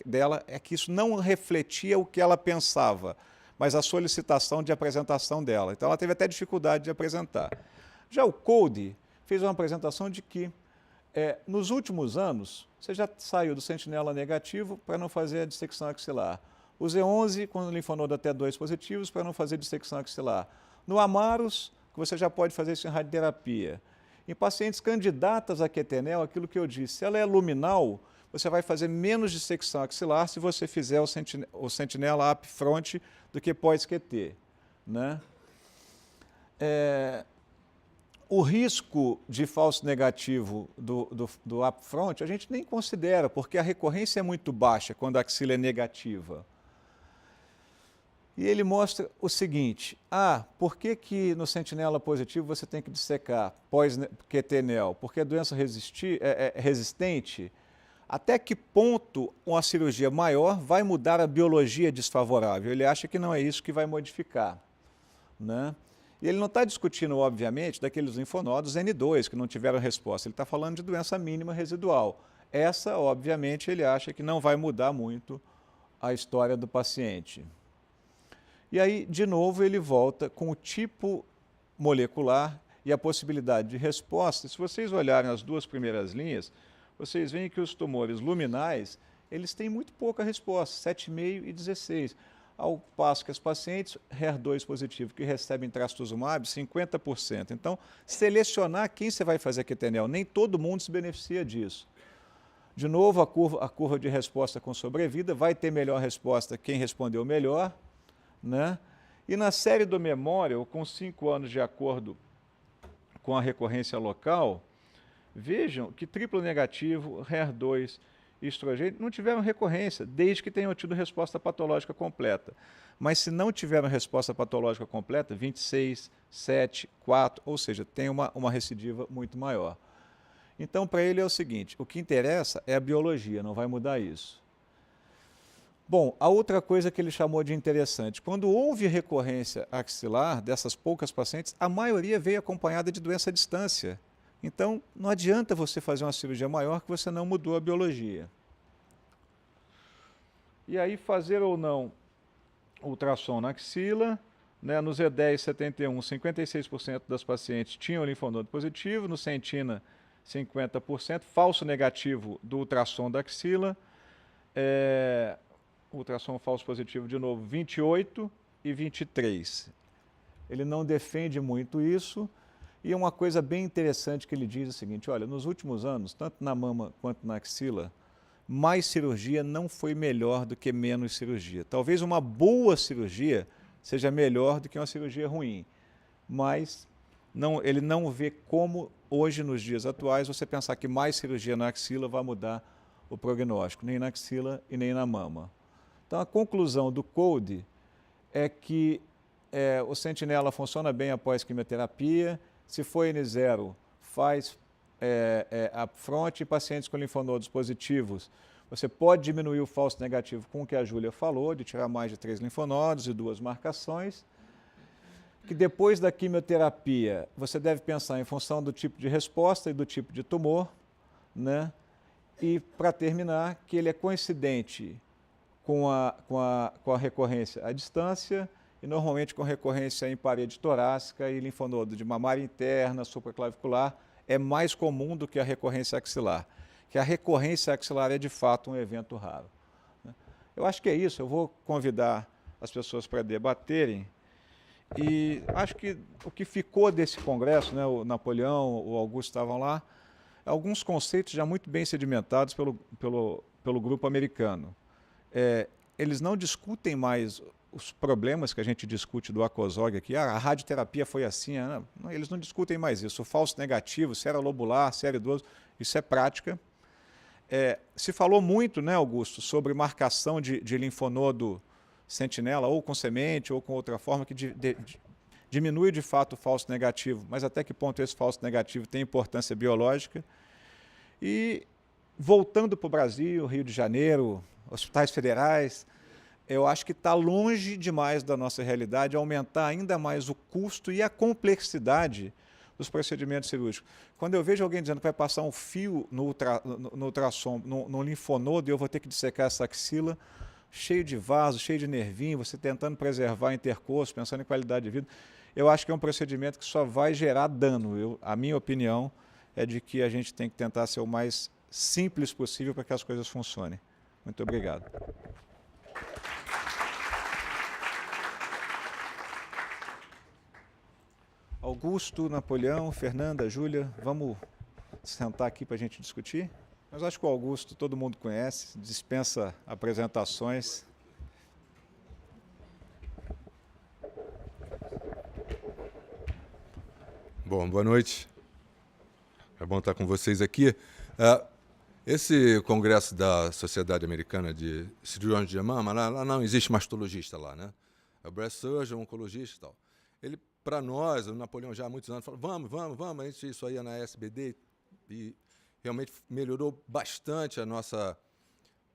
dela é que isso não refletia o que ela pensava, mas a solicitação de apresentação dela. Então ela teve até dificuldade de apresentar. Já o Cody fez uma apresentação de que nos últimos anos, você já saiu do sentinela negativo para não fazer a dissecção axilar. O Z11 com linfonodo até 2 positivos para não fazer dissecção axilar. No Amaros, que você já pode fazer isso em radioterapia. Em pacientes candidatas a QTNEL, aquilo que eu disse, se ela é luminal, você vai fazer menos dissecção axilar se você fizer o sentinela upfront do que pós-QT, né? O risco de falso negativo do upfront a gente nem considera, porque a recorrência é muito baixa quando a axila é negativa. E ele mostra o seguinte, por que no sentinela positivo você tem que dissecar pós-QT-NEL? Porque a doença resistente, até que ponto uma cirurgia maior vai mudar a biologia desfavorável? Ele acha que não é isso que vai modificar, né? E ele não está discutindo, obviamente, daqueles linfonodos N2 que não tiveram resposta. Ele está falando de doença mínima residual. Essa, obviamente, ele acha que não vai mudar muito a história do paciente. E aí, de novo, ele volta com o tipo molecular e a possibilidade de resposta. Se vocês olharem as duas primeiras linhas, vocês veem que os tumores luminais, eles têm muito pouca resposta, 7,5 e 16. Ao passo que os pacientes HER2 positivo que recebem trastuzumab, 50%. Então, selecionar quem você vai fazer QTNEL, nem todo mundo se beneficia disso. De novo, a curva de resposta com sobrevida, vai ter melhor resposta quem respondeu melhor, né? E na série do Memorial, com 5 anos de acordo com a recorrência local, vejam que triplo negativo, HER2, estrogênio, não tiveram recorrência, desde que tenham tido resposta patológica completa. Mas se não tiveram resposta patológica completa, 26, 7, 4, ou seja, tem uma recidiva muito maior. Então, para ele é o seguinte, o que interessa é a biologia, não vai mudar isso. Bom, a outra coisa que ele chamou de interessante, quando houve recorrência axilar dessas poucas pacientes, a maioria veio acompanhada de doença à distância. Então, não adianta você fazer uma cirurgia maior que você não mudou a biologia. E aí, fazer ou não ultrassom na axila, né? No Z1071, 56% das pacientes tinham linfonodo positivo, no Sentina, 50%, falso negativo do ultrassom da axila, ultrassom falso positivo de novo, 28 e 23. Ele não defende muito isso. E uma coisa bem interessante que ele diz é o seguinte, olha, nos últimos anos, tanto na mama quanto na axila, mais cirurgia não foi melhor do que menos cirurgia. Talvez uma boa cirurgia seja melhor do que uma cirurgia ruim, mas ele não vê como, hoje, nos dias atuais, você pensar que mais cirurgia na axila vai mudar o prognóstico, nem na axila e nem na mama. Então, a conclusão do Cody é que o sentinela funciona bem após quimioterapia. Se for N0, faz upfront, pacientes com linfonodos positivos. Você pode diminuir o falso negativo com o que a Júlia falou, de tirar mais de 3 linfonodos e 2 marcações. Que depois da quimioterapia, você deve pensar em função do tipo de resposta e do tipo de tumor, né? E, para terminar, que ele é coincidente com a recorrência à distância e normalmente com recorrência em parede torácica e linfonodo de mamária interna, supraclavicular, é mais comum do que a recorrência axilar. Que a recorrência axilar é, de fato, um evento raro. Eu acho que é isso. Eu vou convidar as pessoas para debaterem. E acho que o que ficou desse congresso, né, o Napoleão, o Augusto estavam lá, alguns conceitos já muito bem sedimentados pelo grupo americano. Eles não discutem mais os problemas que a gente discute do ACOSOG aqui. A radioterapia foi assim, eles não discutem mais isso. O falso negativo, se era lobular, se era idoso, isso é prática. Se falou muito, né, Augusto, sobre marcação de linfonodo sentinela, ou com semente, ou com outra forma, que diminui de fato o falso negativo, mas até que ponto esse falso negativo tem importância biológica. E voltando para o Brasil, Rio de Janeiro, hospitais federais, eu acho que está longe demais da nossa realidade aumentar ainda mais o custo e a complexidade dos procedimentos cirúrgicos. Quando eu vejo alguém dizendo que vai passar um fio no ultrassom, no linfonodo, e eu vou ter que dissecar essa axila, cheio de vaso, cheio de nervinho, você tentando preservar intercurso, pensando em qualidade de vida, eu acho que é um procedimento que só vai gerar dano. A minha opinião é de que a gente tem que tentar ser o mais simples possível para que as coisas funcionem. Muito obrigado. Augusto, Napoleão, Fernanda, Júlia, vamos sentar aqui para a gente discutir? Mas acho que o Augusto todo mundo conhece, dispensa apresentações. Bom, boa noite. É bom estar com vocês aqui. Esse congresso da Sociedade Americana de Cirurgiões de Mama, lá não existe mastologista lá, né? É o breast surgeon, oncologista e tal. Ele, para nós, o Napoleão já há muitos anos, falou, vamos, a gente isso aí na SBD e realmente melhorou bastante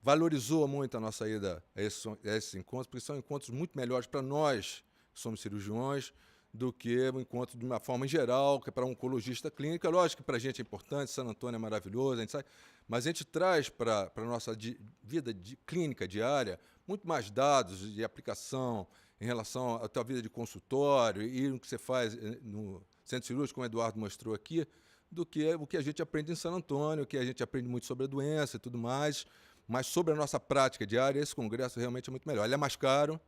valorizou muito a nossa ida a esses encontros, porque são encontros muito melhores para nós, que somos cirurgiões, do que o encontro de uma forma em geral, que é para um oncologista clínico. É lógico que para a gente é importante, San Antônio é maravilhoso, a gente sabe, mas a gente traz para a nossa vida clínica diária muito mais dados de aplicação em relação à tua vida de consultório e no que você faz no centro cirúrgico, como o Eduardo mostrou aqui, do que o que a gente aprende em San Antônio, que a gente aprende muito sobre a doença e tudo mais, mas sobre a nossa prática diária, esse congresso realmente é muito melhor. Ele é mais caro,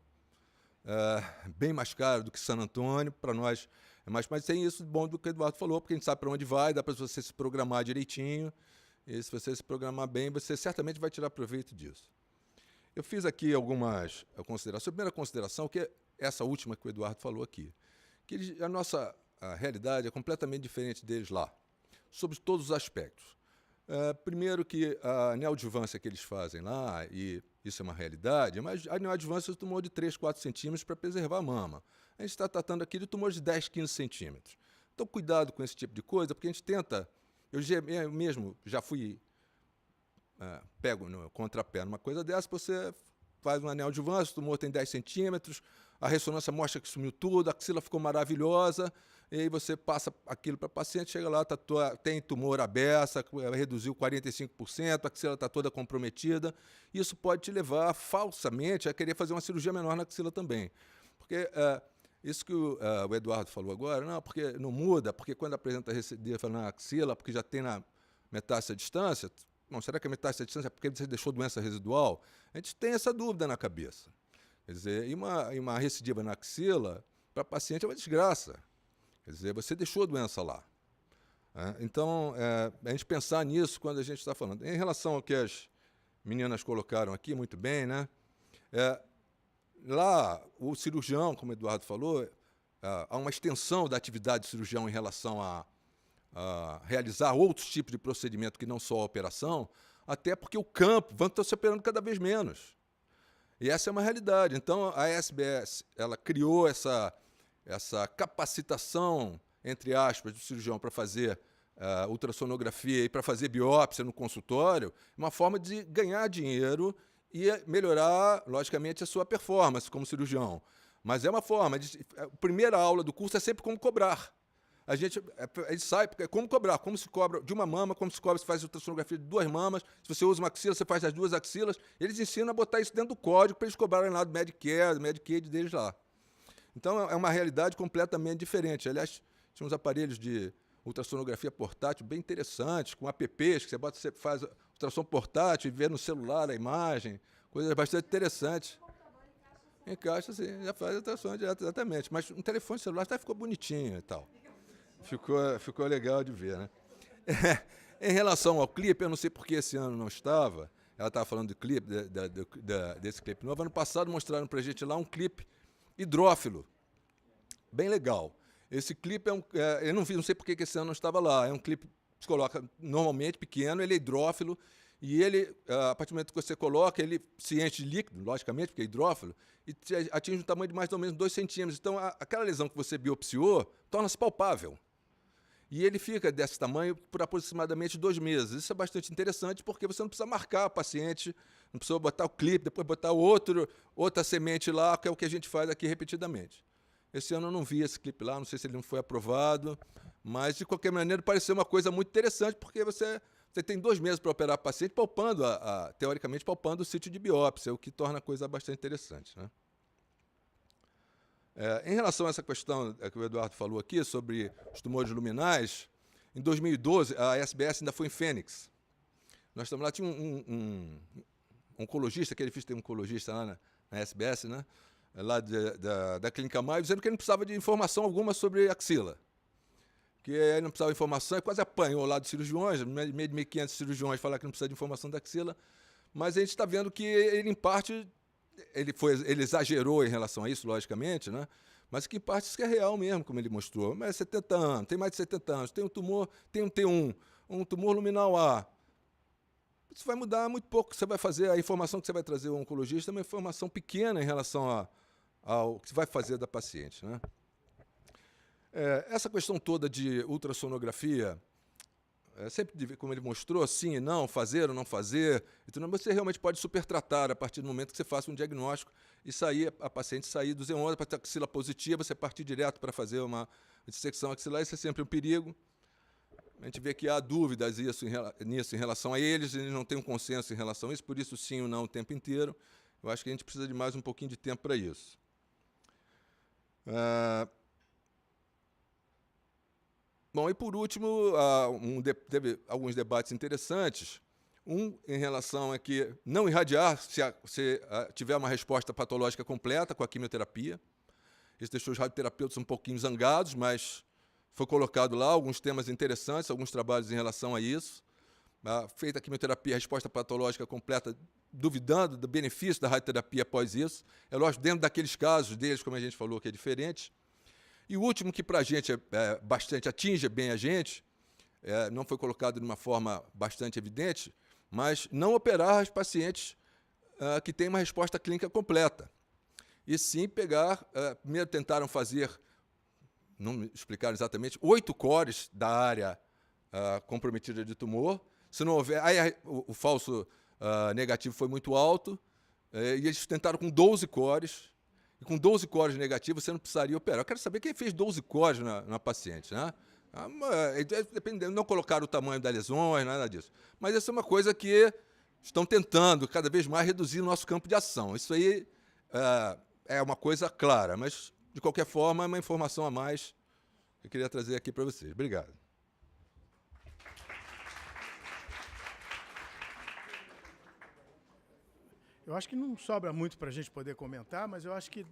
bem mais caro do que San Antônio, para nós é mais, mas tem isso bom do que o Eduardo falou, porque a gente sabe para onde vai, dá para você se programar direitinho, e se você se programar bem, você certamente vai tirar proveito disso. Eu fiz aqui algumas considerações. A primeira consideração, que é essa última que o Eduardo falou aqui, que a nossa realidade é completamente diferente deles lá, sobre todos os aspectos. Primeiro que a neoadjuvância que eles fazem lá, e isso é uma realidade, mas a neoadjuvância é um tumor de 3, 4 centímetros para preservar a mama. A gente está tratando aqui de tumores de 10, 15 centímetros. Então, cuidado com esse tipo de coisa, porque a gente tenta... Eu mesmo já fui pego no contrapé numa coisa dessa, você faz uma neoadjuvância, o tumor tem 10 centímetros, a ressonância mostra que sumiu tudo, a axila ficou maravilhosa, e aí você passa aquilo para o paciente, chega lá, tem tumor aberto, reduziu 45%, a axila está toda comprometida. Isso pode te levar falsamente a querer fazer uma cirurgia menor na axila também. Porque isso que o Eduardo falou agora, não, porque não muda, porque quando apresenta recidiva na axila, porque já tem na metástase à distância, não, será que a metástase à distância é porque você deixou doença residual? A gente tem essa dúvida na cabeça. Quer dizer, e uma recidiva na axila, para paciente é uma desgraça. Quer dizer, você deixou a doença lá. Então, a gente pensar nisso quando a gente está falando. Em relação ao que as meninas colocaram aqui, muito bem, né? Lá, o cirurgião, como o Eduardo falou, há uma extensão da atividade do cirurgião em relação a realizar outros tipos de procedimento que não só a operação, até porque o campo vai estar se operando cada vez menos. E essa é uma realidade. Então, a SBS ela criou essa capacitação, entre aspas, do cirurgião para fazer ultrassonografia e para fazer biópsia no consultório, uma forma de ganhar dinheiro e melhorar, logicamente, a sua performance como cirurgião. Mas é uma forma. A primeira aula do curso é sempre como cobrar. a gente sai, porque é como cobrar, como se cobra de uma mama, como se cobra, se faz ultrassonografia de 2 mamas, se você usa uma axila, você faz as 2 axilas, eles ensinam a botar isso dentro do código para eles cobrarem lá do Medicare, do Medicaid deles lá. Então, é uma realidade completamente diferente. Aliás, tinha uns aparelhos de ultrassonografia portátil bem interessantes, com apps, que você faz ultrassom portátil e vê no celular a imagem, coisas bastante interessantes. Encaixa, sim, já faz ultrassom direto, exatamente. Mas um telefone celular até ficou bonitinho e tal. Ficou legal de ver, né? Em relação ao clipe, eu não sei por que esse ano não estava. Ela estava falando do clipe, desse clipe novo. Ano passado mostraram para a gente lá um clipe hidrófilo. Bem legal. Esse clipe eu não vi, não sei por que esse ano não estava lá. É um clipe que se coloca normalmente pequeno, ele é hidrófilo. E ele, a partir do momento que você coloca, ele se enche de líquido, logicamente, porque é hidrófilo, e atinge um tamanho de mais ou menos 2 centímetros. Então, aquela lesão que você biopsiou torna-se palpável. E ele fica desse tamanho por aproximadamente 2 meses. Isso é bastante interessante, porque você não precisa marcar a paciente, não precisa botar o clipe, depois botar outra semente lá, que é o que a gente faz aqui repetidamente. Esse ano eu não vi esse clipe lá, não sei se ele não foi aprovado, mas, de qualquer maneira, pareceu uma coisa muito interessante, porque você tem 2 meses para operar a paciente, palpando, teoricamente, palpando o sítio de biópsia, o que torna a coisa bastante interessante, né? Em relação a essa questão que o Eduardo falou aqui, sobre os tumores luminais, em 2012, a SBS ainda foi em Fênix. Nós estamos lá, tinha um oncologista, aquele fiz tem um oncologista lá na SBS, né? Lá da Clínica Maio, dizendo que ele não precisava de informação alguma sobre axila. Que ele não precisava de informação, quase apanhou lá dos cirurgiões, meio de 1.500 cirurgiões falar que não precisa de informação da axila, mas a gente está vendo que ele, em parte, ele exagerou em relação a isso, logicamente, né? Mas que, em parte, isso que é real mesmo, como ele mostrou. Mas 70 anos, tem mais de 70 anos, tem um tumor, tem um T1, um tumor luminal A. Isso vai mudar muito pouco. Você vai fazer, a informação que você vai trazer ao oncologista é uma informação pequena em relação ao que você vai fazer da paciente, né? Essa questão toda de ultrassonografia, sempre, como ele mostrou, sim e não, fazer ou não fazer, então você realmente pode supertratar a partir do momento que você faça um diagnóstico e a paciente sair do Z11 para ter axila positiva, você partir direto para fazer uma dissecção axilar, isso é sempre um perigo. A gente vê que há dúvidas nisso em relação a eles não têm um consenso em relação a isso, por isso sim ou não o tempo inteiro. Eu acho que a gente precisa de mais um pouquinho de tempo para isso. Bom, e por último, teve alguns debates interessantes. Em relação a que não irradiar se tiver uma resposta patológica completa com a quimioterapia. Isso deixou os radioterapeutas um pouquinho zangados, mas foi colocado lá alguns temas interessantes, alguns trabalhos em relação a isso. Feita a quimioterapia, a resposta patológica completa, duvidando do benefício da radioterapia após isso. É lógico, dentro daqueles casos deles, como a gente falou, que é diferente. E o último, que para a gente bastante atinge bem a gente, não foi colocado de uma forma bastante evidente, mas não operar as pacientes que têm uma resposta clínica completa. E sim pegar, primeiro tentaram fazer, não me explicaram exatamente, 8 cores da área comprometida de tumor. Se não houver, aí o falso negativo foi muito alto, e eles tentaram com 12 cores, e com 12 cores negativos você não precisaria operar. Eu quero saber quem fez 12 cores na paciente, né? Dependendo, não colocaram o tamanho das lesões, nada disso. Mas essa é uma coisa que estão tentando cada vez mais reduzir o nosso campo de ação. Isso aí é uma coisa clara, mas, de qualquer forma, é uma informação a mais que eu queria trazer aqui para vocês. Obrigado. Eu acho que não sobra muito para a gente poder comentar, mas eu acho que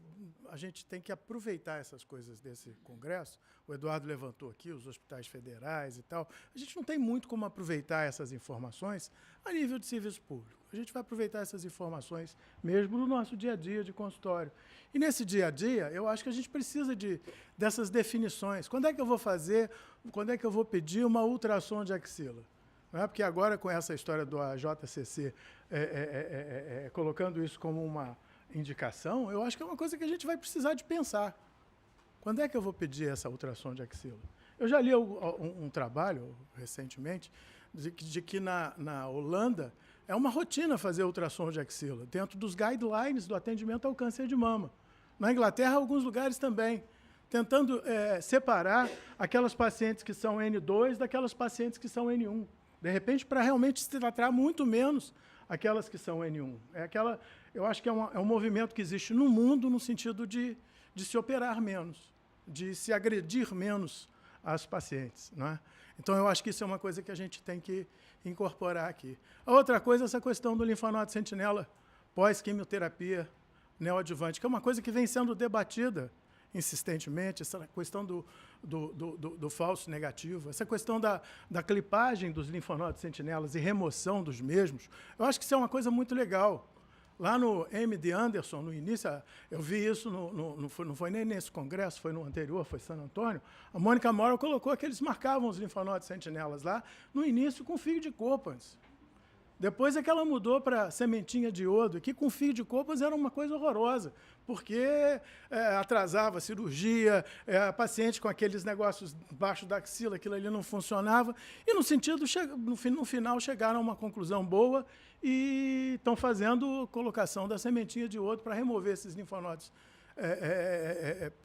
a gente tem que aproveitar essas coisas desse congresso. O Eduardo levantou aqui os hospitais federais e tal. A gente não tem muito como aproveitar essas informações a nível de serviço público. A gente vai aproveitar essas informações mesmo no nosso dia a dia de consultório. E nesse dia a dia, eu acho que a gente precisa dessas definições. Quando é que eu vou fazer, quando é que eu vou pedir uma ultrassom de axila? Não é? Porque agora, com essa história do AJCC colocando isso como uma indicação, eu acho que é uma coisa que a gente vai precisar de pensar. Quando é que eu vou pedir essa ultrassom de axila? Eu já li um trabalho, recentemente, de que na Holanda é uma rotina fazer ultrassom de axila, dentro dos guidelines do atendimento ao câncer de mama. Na Inglaterra, alguns lugares também. tentando separar aquelas pacientes que são N2 daquelas pacientes que são N1. De repente, para realmente se tratar muito menos aquelas que são N1. Eu acho que é um movimento que existe no mundo no sentido de se operar menos, de se agredir menos às pacientes, não é? Então, eu acho que isso é uma coisa que a gente tem que incorporar aqui. A outra coisa é essa questão do linfonodo sentinela pós-quimioterapia neoadjuvante, que é uma coisa que vem sendo debatida insistentemente, essa questão do falso negativo, essa questão da clipagem dos linfonodos sentinelas e remoção dos mesmos. Eu acho que isso é uma coisa muito legal. Lá no MD Anderson, no início, eu vi isso, não foi nem nesse congresso, foi no anterior, foi San Antônio, a Mônica Morrow colocou que eles marcavam os linfonodos sentinelas lá, no início com fio de Coppens. Depois é que ela mudou para sementinha de iodo, que com fio de Coppens era uma coisa horrorosa, porque atrasava a cirurgia, paciente com aqueles negócios embaixo da axila, aquilo ali não funcionava, e no final chegaram a uma conclusão boa e estão fazendo colocação da sementinha de iodo para remover esses linfonodos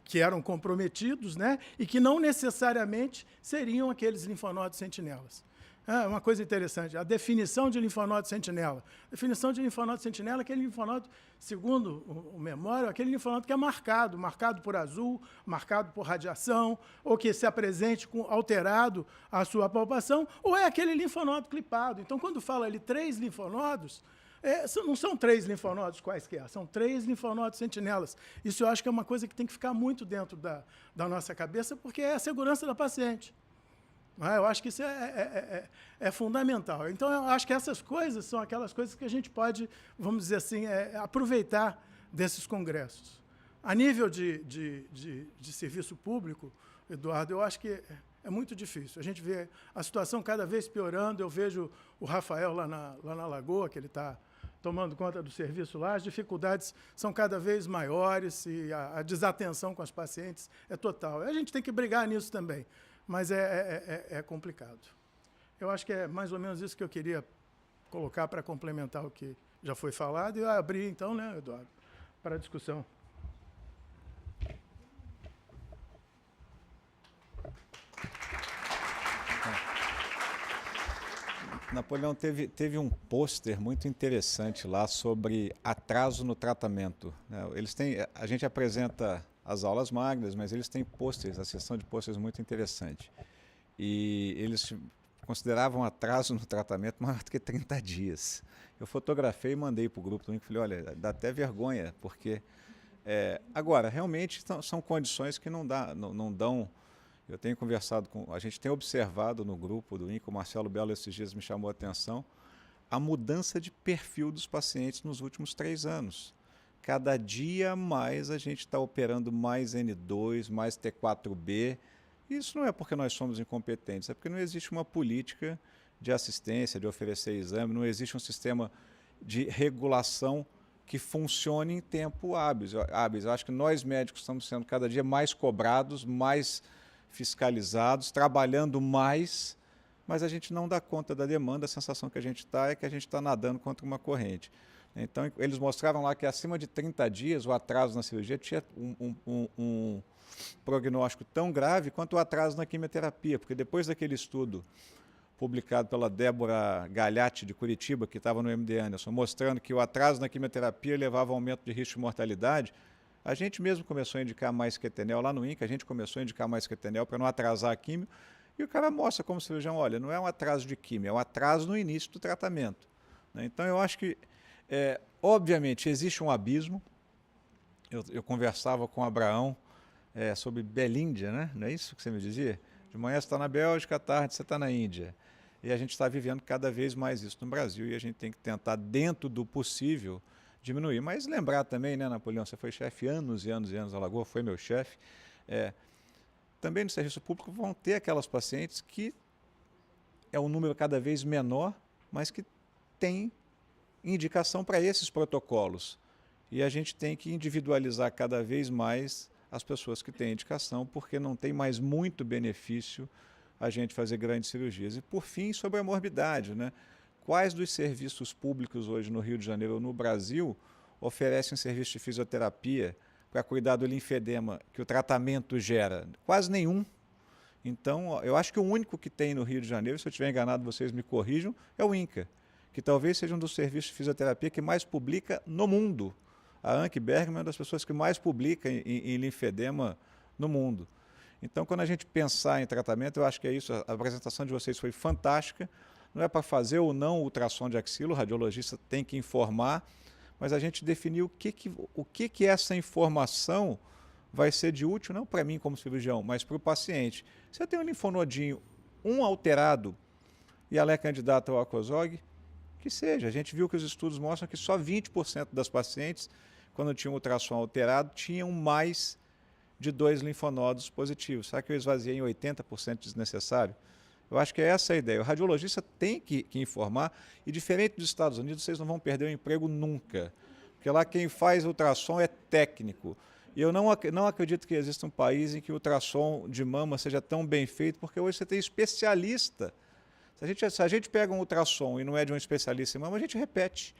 que eram comprometidos, né, e que não necessariamente seriam aqueles linfonodos sentinelas. Uma coisa interessante, a definição de linfonodo sentinela. A definição de linfonodo sentinela é aquele linfonodo, segundo o memória, aquele linfonodo que é marcado por azul, marcado por radiação, ou que se apresente alterado a sua palpação, ou é aquele linfonodo clipado. Então, quando fala ali 3 linfonodos, não são 3 linfonodos quaisquer, são 3 linfonodos sentinelas. Isso eu acho que é uma coisa que tem que ficar muito dentro da nossa cabeça, porque é a segurança da paciente. Eu acho que isso é fundamental. Então, eu acho que essas coisas são aquelas coisas que a gente pode, vamos dizer assim, aproveitar desses congressos. A nível de serviço público, Eduardo, eu acho que é muito difícil. A gente vê a situação cada vez piorando. Eu vejo o Rafael lá na Lagoa, que ele está tomando conta do serviço lá, as dificuldades são cada vez maiores e a desatenção com as pacientes é total. A gente tem que brigar nisso também. Mas é complicado. Eu acho que é mais ou menos isso que eu queria colocar para complementar o que já foi falado. E abrir, então, né, Eduardo, para a discussão. Napoleão, teve um pôster muito interessante lá sobre atraso no tratamento. A gente apresenta as aulas magnas, mas eles têm pôsteres, a sessão de pôsteres muito interessante. E eles consideravam atraso no tratamento maior do que 30 dias. Eu fotografei e mandei para o grupo do INCO, falei, olha, dá até vergonha, porque... agora, realmente são condições que não dão... Eu tenho conversado a gente tem observado no grupo do INCO, o Marcelo Belo esses dias me chamou a atenção, a mudança de perfil dos pacientes nos últimos 3 anos. Cada dia mais a gente está operando mais N2, mais T4B. Isso não é porque nós somos incompetentes, é porque não existe uma política de assistência, de oferecer exame, não existe um sistema de regulação que funcione em tempo hábil. Eu acho que nós médicos estamos sendo cada dia mais cobrados, mais fiscalizados, trabalhando mais, mas a gente não dá conta da demanda, a sensação que a gente está é que a gente está nadando contra uma corrente. Então, eles mostravam lá que acima de 30 dias o atraso na cirurgia tinha um prognóstico tão grave quanto o atraso na quimioterapia, porque depois daquele estudo publicado pela Débora Galhatti, de Curitiba, que estava no MD Anderson, mostrando que o atraso na quimioterapia levava a aumento de risco de mortalidade, a gente mesmo começou a indicar mais quetenel, lá no INCA a gente começou a indicar mais quetenel para não atrasar a quimio, e o cara mostra como cirurgião, olha, não é um atraso de quimio, é um atraso no início do tratamento. Então, eu acho que obviamente, existe um abismo. Eu conversava com o Abraão sobre Belíndia, né? Não é isso que você me dizia? De manhã você está na Bélgica, à tarde você está na Índia. E a gente está vivendo cada vez mais isso no Brasil e a gente tem que tentar, dentro do possível, diminuir. Mas lembrar também, né, Napoleão, você foi chefe anos e anos e anos da Lagoa, foi meu chefe. Também no serviço público vão ter aquelas pacientes que é um número cada vez menor, mas que tem indicação para esses protocolos. E a gente tem que individualizar cada vez mais as pessoas que têm indicação, porque não tem mais muito benefício a gente fazer grandes cirurgias. E, por fim, sobre a morbidade, né? Quais dos serviços públicos hoje no Rio de Janeiro ou no Brasil oferecem serviço de fisioterapia para cuidar do linfedema que o tratamento gera? Quase nenhum. Então, eu acho que o único que tem no Rio de Janeiro, se eu estiver enganado, vocês me corrijam, é o INCA, que talvez seja um dos serviços de fisioterapia que mais publica no mundo. A Anke Bergman é uma das pessoas que mais publica em linfedema no mundo. Então, quando a gente pensar em tratamento, eu acho que é isso. A apresentação de vocês foi fantástica. Não é para fazer ou não ultrassom de axila, o radiologista tem que informar, mas a gente definiu o que essa informação vai ser de útil, não para mim como cirurgião, mas para o paciente. Se eu tenho um linfonodinho, alterado, e ela é candidata ao ACOSOG, que seja. A gente viu que os estudos mostram que só 20% das pacientes, quando tinham ultrassom alterado, tinham mais de 2 linfonodos positivos. Será que eu esvaziei em 80% desnecessário? Eu acho que é essa a ideia. O radiologista tem que informar, e diferente dos Estados Unidos, vocês não vão perder o emprego nunca. Porque lá quem faz ultrassom é técnico. E eu não acredito que exista um país em que o ultrassom de mama seja tão bem feito, porque hoje você tem especialista. Se a gente pega um ultrassom e não é de um especialista em mama, a gente repete.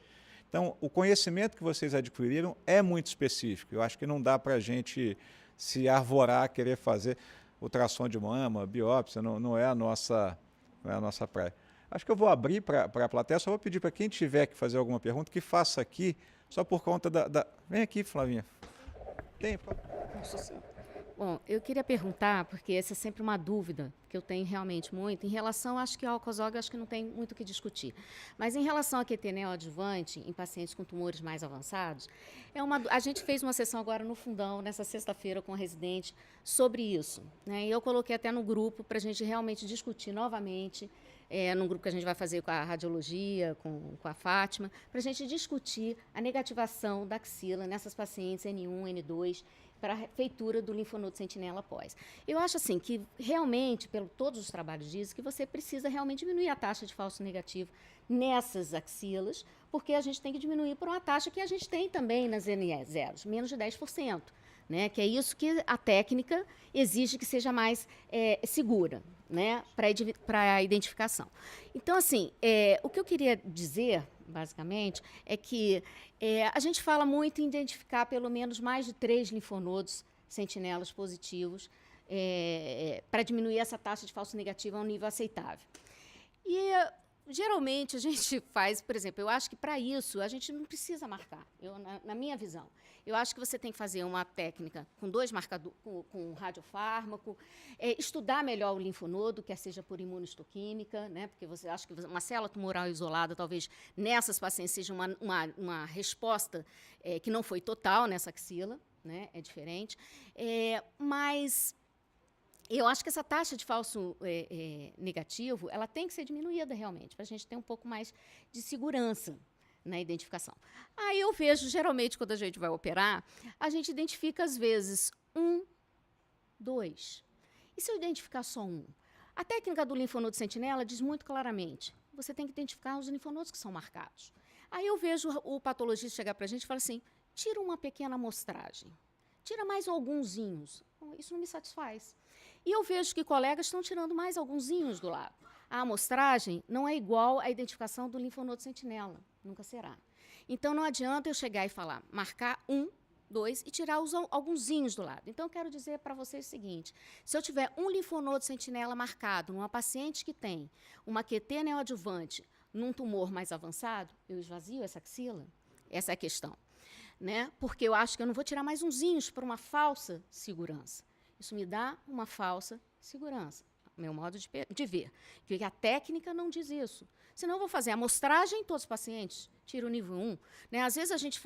Então, o conhecimento que vocês adquiriram é muito específico. Eu acho que não dá para a gente se arvorar, querer fazer ultrassom de mama, biópsia, não é a nossa praia. Acho que eu vou abrir para a plateia, só vou pedir para quem tiver que fazer alguma pergunta, que faça aqui, só por conta da... Vem aqui, Flavinha. Tem, Bom, eu queria perguntar, porque essa é sempre uma dúvida que eu tenho realmente muito, em relação, acho que ao ACOSOG, acho que não tem muito o que discutir, mas em relação a QT neoadjuvante em pacientes com tumores mais avançados, a gente fez uma sessão agora no Fundão, nessa sexta-feira, com a residente, sobre isso, né? E eu coloquei até no grupo para a gente realmente discutir novamente, num grupo que a gente vai fazer com a radiologia, com a Fátima, para a gente discutir a negativação da axila nessas pacientes N1, N2, para a feitura do linfonodo sentinela após. Eu acho assim que realmente, pelo todos os trabalhos dizem que você precisa realmente diminuir a taxa de falso negativo nessas axilas, porque a gente tem que diminuir por uma taxa que a gente tem também nas NE0, menos de 10%, né? Que é isso que a técnica exige que seja mais segura, né? Para a identificação. Então, assim, o que eu queria dizer, basicamente, é que a gente fala muito em identificar pelo menos mais de 3 linfonodos sentinelas positivos para diminuir essa taxa de falso negativo a um nível aceitável. E, geralmente, a gente faz, por exemplo, eu acho que para isso a gente não precisa marcar, na minha visão. Eu acho que você tem que fazer uma técnica com 2 marcadores, com radiofármaco, estudar melhor o linfonodo, quer seja por imunohistoquímica, né, porque você acha que uma célula tumoral isolada, talvez nessas pacientes seja uma resposta que não foi total nessa axila, né, é diferente. Mas eu acho que essa taxa de falso negativo ela tem que ser diminuída realmente, para a gente ter um pouco mais de segurança na identificação. Aí eu vejo, geralmente, quando a gente vai operar, a gente identifica, às vezes, 1, 2. E se eu identificar só 1? A técnica do linfonodo sentinela diz muito claramente, você tem que identificar os linfonodos que são marcados. Aí eu vejo o patologista chegar para a gente e falar assim, tira uma pequena amostragem, tira mais algunzinhos. Isso não me satisfaz. E eu vejo que colegas estão tirando mais algunzinhos do lado. A amostragem não é igual à identificação do linfonodo sentinela. Nunca será. Então, não adianta eu chegar e falar, marcar 1, 2 e tirar algunzinhos do lado. Então, eu quero dizer para vocês o seguinte, se eu tiver um linfonodo sentinela marcado numa paciente que tem uma QT neoadjuvante num tumor mais avançado, eu esvazio essa axila? Essa é a questão. Né? Porque eu acho que eu não vou tirar mais unzinhos por uma falsa segurança. Isso me dá uma falsa segurança, meu modo de ver. Porque a técnica não diz isso. Senão eu vou fazer amostragem em todos os pacientes, tira o nível 1. Né? Às vezes a gente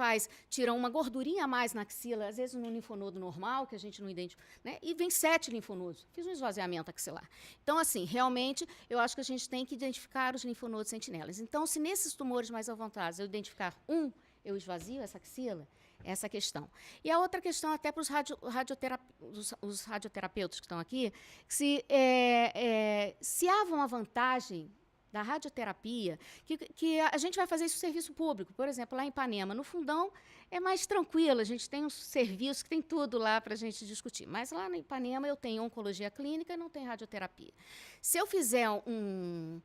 tira uma gordurinha a mais na axila, às vezes no linfonodo normal, que a gente não identifica, né? E vem 7 linfonodos. Fiz um esvaziamento axilar. Então, assim, realmente, eu acho que a gente tem que identificar os linfonodos sentinelas. Então, se nesses tumores mais avançados eu identificar 1, eu esvazio essa axila, essa questão. E a outra questão, até para os radioterapeutas que estão aqui, se há uma vantagem da radioterapia, que a gente vai fazer isso no serviço público. Por exemplo, lá em Ipanema, no Fundão, é mais tranquilo, a gente tem um serviço que tem tudo lá para a gente discutir. Mas lá em Ipanema eu tenho oncologia clínica e não tem radioterapia. Se eu fizer um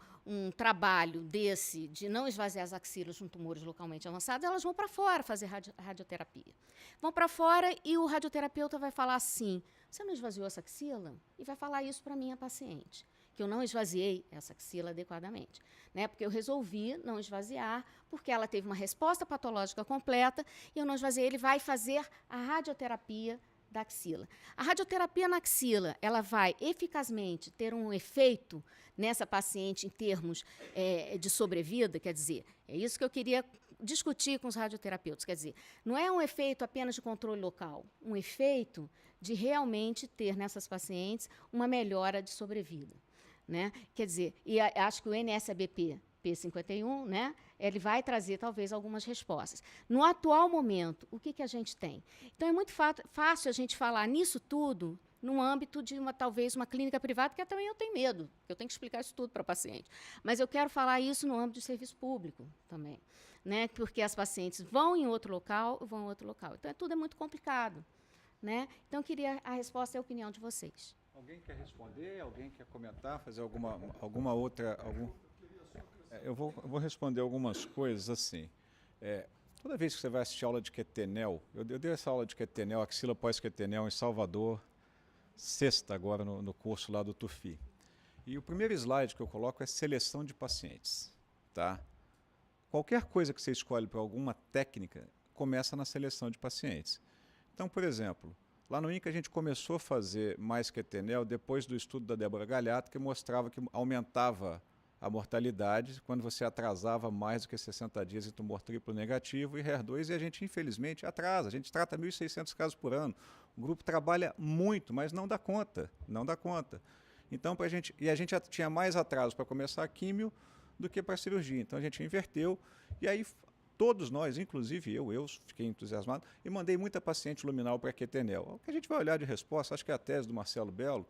trabalho desse, de não esvaziar as axilas com tumores localmente avançados, elas vão para fora fazer radioterapia. Vão para fora e o radioterapeuta vai falar assim, você não esvaziou essa axila? E vai falar isso para a minha paciente, que eu não esvaziei essa axila adequadamente, né? Porque eu resolvi não esvaziar, porque ela teve uma resposta patológica completa, e eu não esvaziei. Ele vai fazer a radioterapia da axila. A radioterapia na axila, ela vai eficazmente ter um efeito nessa paciente em termos de sobrevida, quer dizer, é isso que eu queria discutir com os radioterapeutas, quer dizer, não é um efeito apenas de controle local, um efeito de realmente ter nessas pacientes uma melhora de sobrevida, né? Quer dizer, e acho que o NSABP P51, né, ele vai trazer talvez algumas respostas. No atual momento, o que a gente tem? Então é muito fácil a gente falar nisso tudo no âmbito de talvez uma clínica privada, que também eu tenho medo, eu tenho que explicar isso tudo para a paciente. Mas eu quero falar isso no âmbito de serviço público também, né, porque as pacientes vão em outro local, vão em outro local. Então tudo é muito complicado, né? Então eu queria a resposta e a opinião de vocês. Alguém quer responder? Alguém quer comentar? Fazer alguma outra... Eu vou responder algumas coisas assim. Toda vez que você vai assistir aula de Quetenel, eu dei essa aula de Quetenel, axila pós-Quetenel em Salvador, sexta agora no curso lá do Tufi. E o primeiro slide que eu coloco é seleção de pacientes. Tá? Qualquer coisa que você escolhe para alguma técnica, começa na seleção de pacientes. Então, por exemplo, lá no INCA a gente começou a fazer mais Quetenel depois do estudo da Débora Galhato, que mostrava que aumentava a mortalidade quando você atrasava mais do que 60 dias em tumor triplo negativo e HER2, e a gente, infelizmente, atrasa. A gente trata 1.600 casos por ano. O grupo trabalha muito, mas não dá conta. Não dá conta. Então, a gente já tinha mais atraso para começar a químio do que para a cirurgia. Então, a gente inverteu. E aí, todos nós, inclusive eu fiquei entusiasmado e mandei muita paciente luminal para Quetenel. O que a gente vai olhar de resposta, acho que é a tese do Marcelo Belo,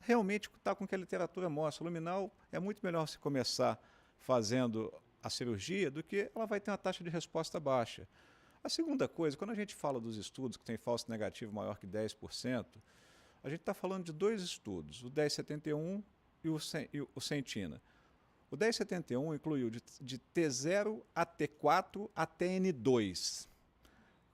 realmente está com o que a literatura mostra. Luminal é muito melhor se começar fazendo a cirurgia do que ela vai ter uma taxa de resposta baixa. A segunda coisa, quando a gente fala dos estudos que tem falso negativo maior que 10%, a gente está falando de dois estudos, o 1071 e o Sentina. O 1071 incluiu de T0 a T4 até N2.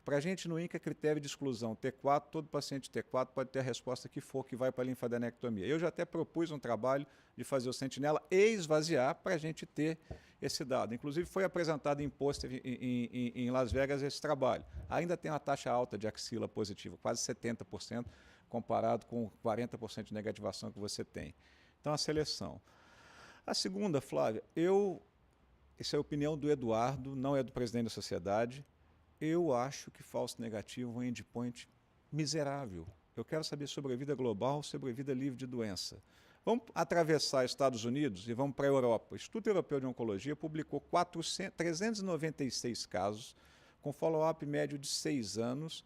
Para a gente, no INCA, critério de exclusão T4, todo paciente T4 pode ter a resposta que for, que vai para a linfadenectomia. Eu já até propus um trabalho de fazer o sentinela e esvaziar para a gente ter esse dado. Inclusive, foi apresentado em pôster em Las Vegas esse trabalho. Ainda tem uma taxa alta de axila positiva, quase 70%, comparado com 40% de negativação que você tem. Então, a seleção. A segunda, Flávia, essa é a opinião do Eduardo, não é do presidente da sociedade. Eu acho que falso negativo é um endpoint miserável. Eu quero saber sobrevida global, sobrevida livre de doença. Vamos atravessar Estados Unidos e vamos para a Europa. O Instituto Europeu de Oncologia publicou 396 casos, com follow-up médio de 6 anos,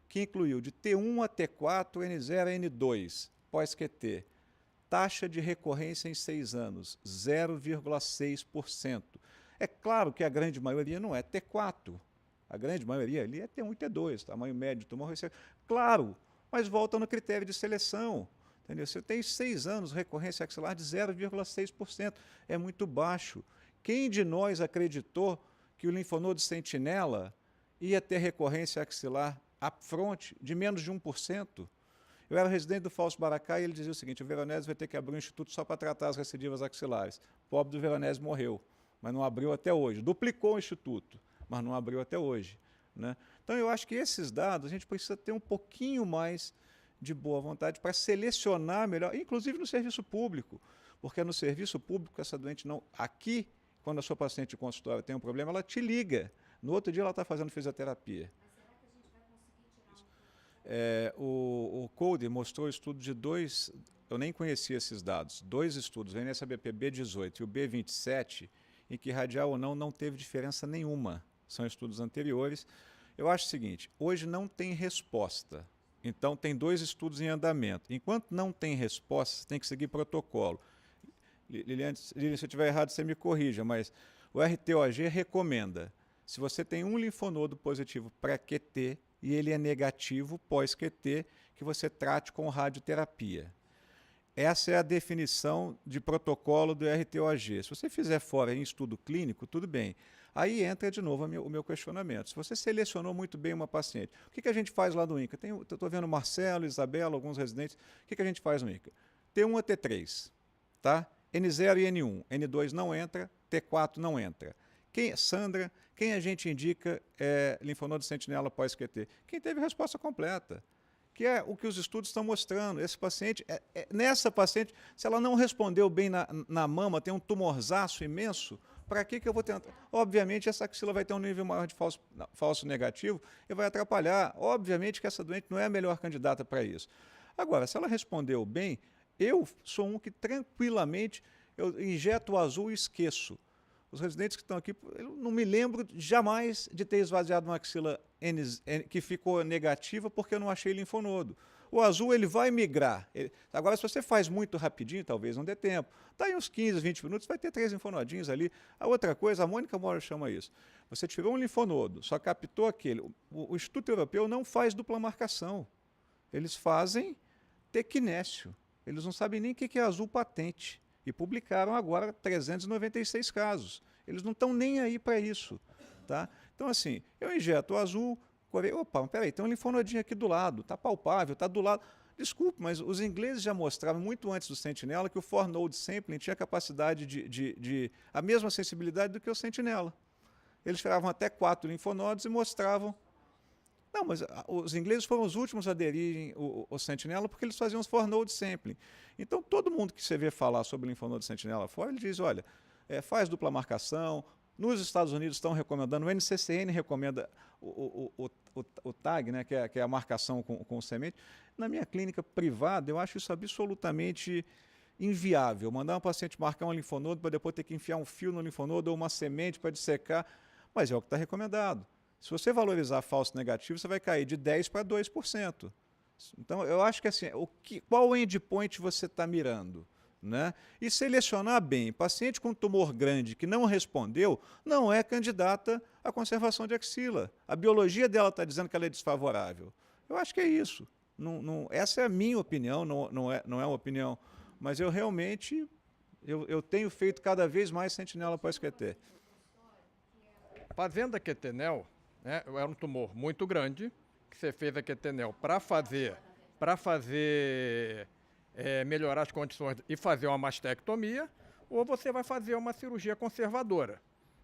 que incluiu de T1 a T4, N0 a N2, pós-QT. Taxa de recorrência em 6 anos, 0,6%. É claro que a grande maioria não é T4. A grande maioria ali é T1 e T2, tamanho médio do tumor. Claro, mas volta no critério de seleção. Entendeu? Você tem 6 anos, recorrência axilar de 0,6%. É muito baixo. Quem de nós acreditou que o linfonodo sentinela ia ter recorrência axilar upfront de menos de 1%? Eu era residente do Fausto Baracá e ele dizia o seguinte: o Veronese vai ter que abrir um instituto só para tratar as recidivas axilares. O pobre do Veronese morreu, mas não abriu até hoje. Duplicou o instituto, mas não abriu até hoje, né? Então, eu acho que esses dados a gente precisa ter um pouquinho mais de boa vontade para selecionar melhor, inclusive no serviço público, porque no serviço público essa doente não... Aqui, quando a sua paciente de consultório tem um problema, ela te liga. No outro dia ela está fazendo fisioterapia. Mas será que a gente vai conseguir tirar o Code mostrou o estudo de 2... Eu nem conhecia esses dados. 2 estudos, o NSABP B18 e o B27, em que radial ou não teve diferença nenhuma. São estudos anteriores. Eu acho o seguinte, hoje não tem resposta. Então, tem 2 estudos em andamento. Enquanto não tem resposta, você tem que seguir protocolo. Lilian, se eu estiver errado, você me corrija, mas o RTOG recomenda, se você tem um linfonodo positivo pré-QT e ele é negativo pós-QT, que você trate com radioterapia. Essa é a definição de protocolo do RTOG. Se você fizer fora em estudo clínico, tudo bem. Aí entra de novo o meu questionamento. Se você selecionou muito bem uma paciente, o que a gente faz lá no INCA? Estou vendo Marcelo, Isabela, alguns residentes. O que a gente faz no INCA? T1 a T3, tá? N0 e N1. N2 não entra, T4 não entra. Sandra, quem a gente indica linfonodo sentinela pós-QT? Quem teve resposta completa, que é o que os estudos estão mostrando. Esse paciente, nessa paciente, se ela não respondeu bem na mama, tem um tumorzaço imenso, para que eu vou tentar? Obviamente, essa axila vai ter um nível maior de falso negativo e vai atrapalhar. Obviamente que essa doente não é a melhor candidata para isso. Agora, se ela respondeu bem, eu sou um que tranquilamente eu injeto o azul e esqueço. Os residentes que estão aqui, eu não me lembro jamais de ter esvaziado uma axila que ficou negativa porque eu não achei linfonodo. O azul ele vai migrar. Agora, se você faz muito rapidinho, talvez não dê tempo. Daí uns 15, 20 minutos, vai ter 3 linfonodinhos ali. A outra coisa, a Mônica Mora chama isso. Você tirou um linfonodo, só captou aquele. O Instituto Europeu não faz dupla marcação. Eles fazem tequinésio. Eles não sabem nem o que é azul patente. E publicaram agora 396 casos. Eles não estão nem aí para isso. Tá? Então, assim, eu injeto o azul, opa, peraí, tem um linfonodinho aqui do lado, está palpável, está do lado. Desculpe, mas os ingleses já mostraram, muito antes do Sentinela, que o 4-node sampling tinha capacidade a mesma sensibilidade do que o Sentinela. Eles tiravam até 4 linfonodos e mostravam. Não, mas os ingleses foram os últimos a aderirem ao Sentinela porque eles faziam os 4-node sampling. Então, todo mundo que você vê falar sobre o linfonodo Sentinela fora, ele diz, olha, faz dupla marcação. Nos Estados Unidos estão recomendando, o NCCN recomenda o TAG, né, que é a marcação com semente. Na minha clínica privada, eu acho isso absolutamente inviável. Mandar um paciente marcar um linfonodo para depois ter que enfiar um fio no linfonodo ou uma semente para dissecar, mas é o que está recomendado. Se você valorizar falso negativo, você vai cair de 10% para 2%. Então, eu acho que assim, qual endpoint você está mirando? Né? E selecionar bem. Paciente com tumor grande que não respondeu, não é candidata à conservação de axila. A biologia dela está dizendo que ela é desfavorável. Eu acho que é isso. Essa é a minha opinião, não é uma opinião. Mas eu realmente eu tenho feito cada vez mais sentinela pós-QT. Fazendo a QTNEL, né, era um tumor muito grande, que você fez a QTNEL para fazer melhorar as condições e fazer uma mastectomia, ou você vai fazer uma cirurgia conservadora,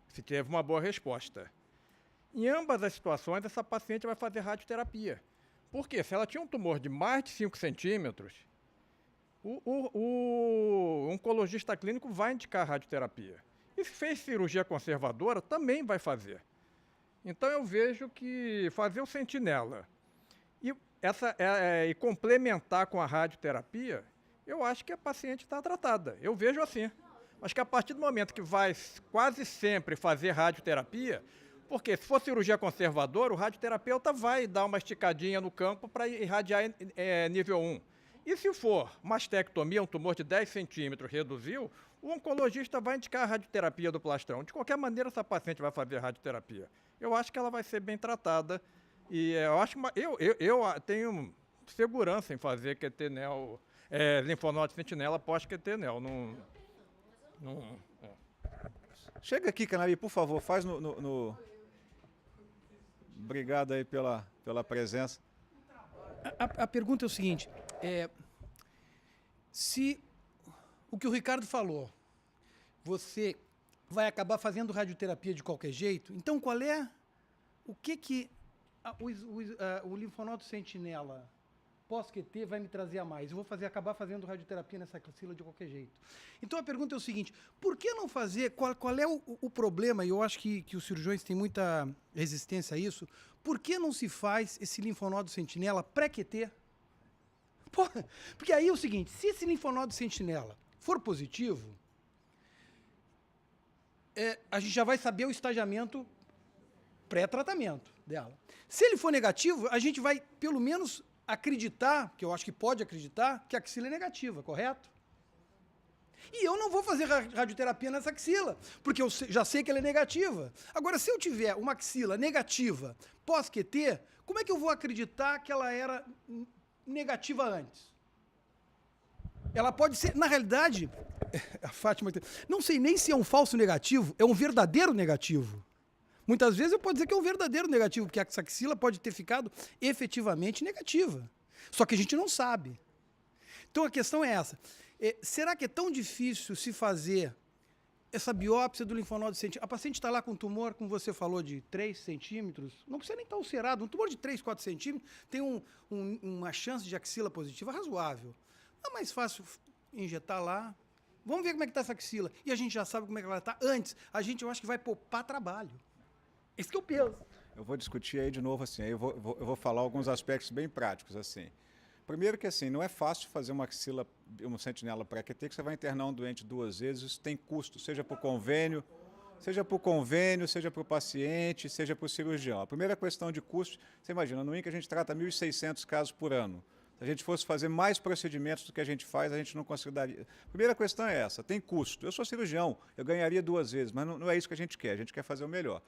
se teve uma boa resposta. Em ambas as situações, essa paciente vai fazer radioterapia. Por quê? Se ela tinha um tumor de mais de 5 centímetros, o oncologista clínico vai indicar radioterapia. E se fez cirurgia conservadora, também vai fazer. Então, eu vejo que fazer o sentinela e complementar com a radioterapia, eu acho que a paciente está tratada. Eu vejo assim. Acho que a partir do momento que vai quase sempre fazer radioterapia, porque se for cirurgia conservadora, o radioterapeuta vai dar uma esticadinha no campo para irradiar nível 1. E se for mastectomia, um tumor de 10 centímetros, reduziu, o oncologista vai indicar a radioterapia do plastrão. De qualquer maneira, essa paciente vai fazer radioterapia. Eu acho que ela vai ser bem tratada. E eu acho eu tenho segurança em fazer QTNEL, linfonodo sentinela pós-QTNEL. Chega aqui, Canabi, por favor, faz no... Obrigado aí pela presença. A pergunta é o seguinte, se o que o Ricardo falou, você vai acabar fazendo radioterapia de qualquer jeito, então qual é, o que o linfonodo sentinela pós-QT vai me trazer a mais? Eu vou acabar fazendo radioterapia nessa axila de qualquer jeito. Então a pergunta é o seguinte, por que não fazer, qual é o problema, e eu acho que os cirurgiões têm muita resistência a isso, por que não se faz esse linfonodo sentinela pré-QT? Porque aí é o seguinte, se esse linfonodo sentinela for positivo, a gente já vai saber o estagiamento pré-tratamento dela. Se ele for negativo, a gente vai, pelo menos, acreditar, que eu acho que pode acreditar, que a axila é negativa, correto? E eu não vou fazer radioterapia nessa axila, porque eu já sei que ela é negativa. Agora, se eu tiver uma axila negativa pós-QT, como é que eu vou acreditar que ela era negativa antes? Ela pode ser, na realidade, a Fátima, não sei nem se é um falso negativo, é um verdadeiro negativo. Muitas vezes eu posso dizer que é um verdadeiro negativo, porque essa axila pode ter ficado efetivamente negativa. Só que a gente não sabe. Então a questão é essa. Será que é tão difícil se fazer essa biópsia do linfonodo sentinela? A paciente está lá com um tumor, como você falou, de 3 centímetros, não precisa nem estar ulcerado, um tumor de 3, 4 centímetros tem uma chance de axila positiva razoável. É mais fácil injetar lá. Vamos ver como é que está essa axila. E a gente já sabe como é que ela está antes. Eu acho que vai poupar trabalho. Esse que eu penso. Eu vou discutir aí de novo, assim, aí eu vou falar alguns aspectos bem práticos, assim. Primeiro que, assim, não é fácil fazer uma axila, uma sentinela pré-QT, que você vai internar um doente 2 vezes, isso tem custo, seja por convênio, seja para o paciente, seja para o cirurgião. A primeira questão de custo, você imagina, no INCA a gente trata 1.600 casos por ano. Se a gente fosse fazer mais procedimentos do que a gente faz, a gente não conseguiria. A primeira questão é essa, tem custo. Eu sou cirurgião, eu ganharia 2 vezes, mas não é isso que a gente quer fazer o melhor.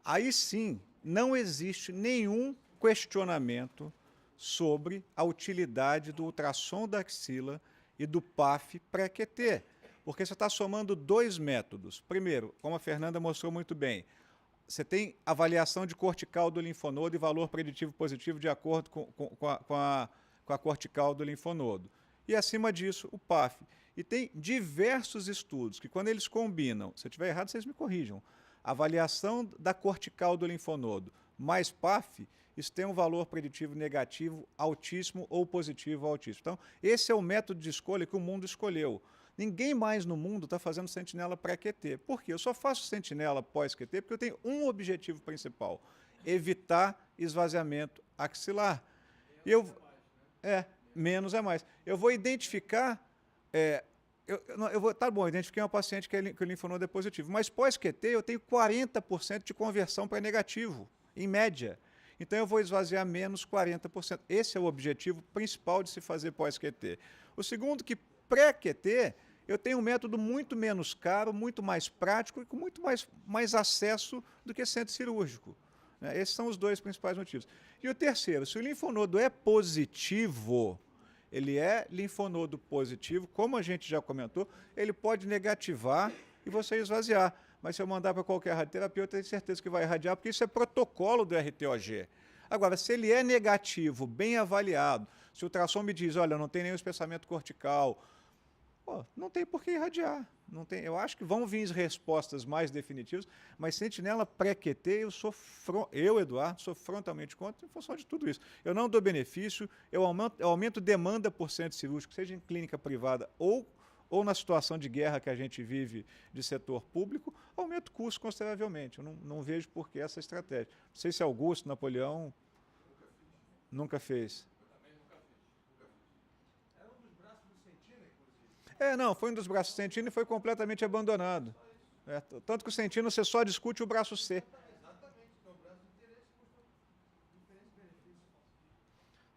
Aí sim, não existe nenhum questionamento sobre a utilidade do ultrassom da axila e do PAF pré-QT, porque você está somando 2 métodos. Primeiro, como a Fernanda mostrou muito bem, você tem avaliação de cortical do linfonodo e valor preditivo positivo de acordo com a cortical do linfonodo. E, acima disso, o PAF. E tem diversos estudos que, quando eles combinam, se eu estiver errado, vocês me corrijam, avaliação da cortical do linfonodo mais PAF, isso tem um valor preditivo negativo altíssimo ou positivo altíssimo. Então, esse é o método de escolha que o mundo escolheu. Ninguém mais no mundo está fazendo sentinela pré-QT. Por quê? Eu só faço sentinela pós-QT porque eu tenho um objetivo principal, evitar esvaziamento axilar. Menos é mais. Eu vou identificar... tá bom, identifiquei uma paciente que o linfonodo é positivo, mas pós-QT eu tenho 40% de conversão para negativo, em média. Então eu vou esvaziar menos 40%. Esse é o objetivo principal de se fazer pós-QT. O segundo, que pré-QT, eu tenho um método muito menos caro, muito mais prático e com muito mais acesso do que centro cirúrgico. Esses são os 2 principais motivos. E o terceiro, se o linfonodo é positivo, ele é linfonodo positivo, como a gente já comentou, ele pode negativar e você esvaziar. Mas se eu mandar para qualquer radioterapia, eu tenho certeza que vai irradiar, porque isso é protocolo do RTOG. Agora, se ele é negativo, bem avaliado, se o ultrassom me diz, olha, não tem nenhum espessamento cortical, não tem por que irradiar. Não tem, eu acho que vão vir respostas mais definitivas, mas sentinela pré-QT, eu, Eduardo, sou frontalmente contra em função de tudo isso. Eu não dou benefício, eu aumento demanda por centro cirúrgico, seja em clínica privada ou na situação de guerra que a gente vive de setor público, aumenta o custo consideravelmente. Eu não vejo por que essa estratégia. Não sei se Augusto, Napoleão, nunca fez. Era um dos braços do Sentina, inclusive. Não, foi um dos braços do Sentina e foi completamente abandonado. Tanto que o Sentina você só discute o braço C. Exatamente, o braço de interesse custa diferentes benefícios.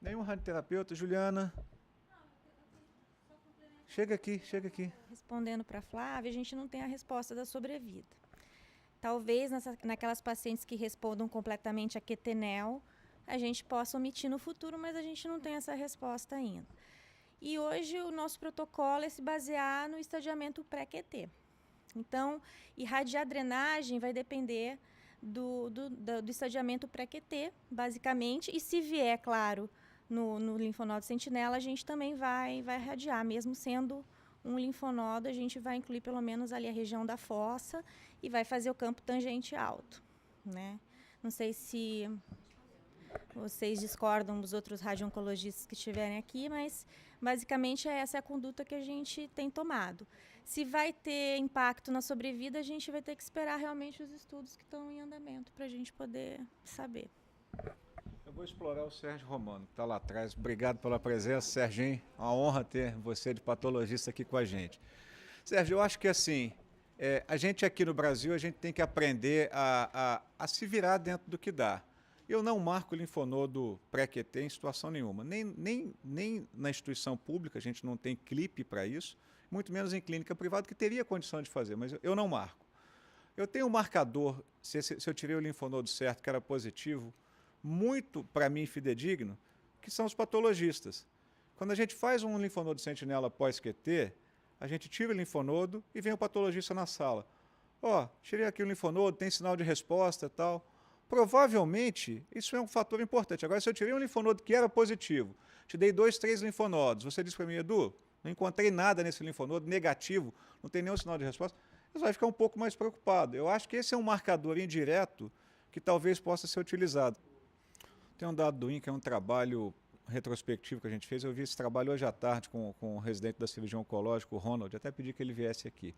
Nenhum radioterapeuta, Juliana... Chega aqui. Respondendo para a Flávia, a gente não tem a resposta da sobrevida. Talvez naquelas pacientes que respondam completamente a QT-NEL, a gente possa omitir no futuro, mas a gente não tem essa resposta ainda. E hoje o nosso protocolo é se basear no estadiamento pré-QT. Então, irradiadrenagem vai depender do estadiamento pré-QT, basicamente, e se vier, claro, no linfonodo sentinela, a gente também vai irradiar, mesmo sendo um linfonodo, a gente vai incluir pelo menos ali a região da fossa e vai fazer o campo tangente alto, né? Não sei se vocês discordam dos outros radio-oncologistas que estiverem aqui, mas basicamente essa é a conduta que a gente tem tomado. Se vai ter impacto na sobrevida, a gente vai ter que esperar realmente os estudos que estão em andamento para a gente poder saber. Eu vou explorar o Sérgio Romano, que está lá atrás. Obrigado pela presença, Serginho. Uma honra ter você de patologista aqui com a gente. Sérgio, eu acho que assim, a gente aqui no Brasil, a gente tem que aprender a se virar dentro do que dá. Eu não marco linfonodo pré-QT em situação nenhuma. Nem na instituição pública, a gente não tem clipe para isso. muito menos em clínica privada, que teria condição de fazer, mas eu não marco. Eu tenho um marcador, se eu tirei o linfonodo certo, que era positivo, muito, para mim, fidedigno, que são os patologistas. Quando a gente faz um linfonodo sentinela pós-QT, a gente tira o linfonodo e vem o patologista na sala. Ó, tirei aqui o linfonodo, tem sinal de resposta e tal. Provavelmente, isso é um fator importante. Agora, se eu tirei um linfonodo que era positivo, te dei 2, 3 linfonodos, você disse para mim, Edu, não encontrei nada nesse linfonodo, negativo, não tem nenhum sinal de resposta, você vai ficar um pouco mais preocupado. Eu acho que esse é um marcador indireto que talvez possa ser utilizado. Tem um dado do INCA, é um trabalho retrospectivo que a gente fez. Eu vi esse trabalho hoje à tarde com o residente da cirurgia oncológica, o Ronald, até pedi que ele viesse aqui.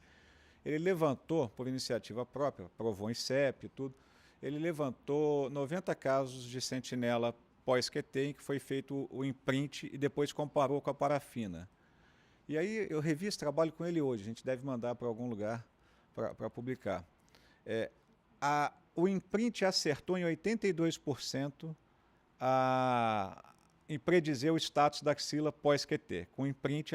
Ele levantou, por iniciativa própria, provou em CEP e tudo, ele levantou 90 casos de sentinela pós-QT em que foi feito o imprint e depois comparou com a parafina. E aí eu revi esse trabalho com ele hoje, a gente deve mandar para algum lugar para publicar. O imprint acertou em 82% em predizer o status da axila pós-QT. Com o imprint,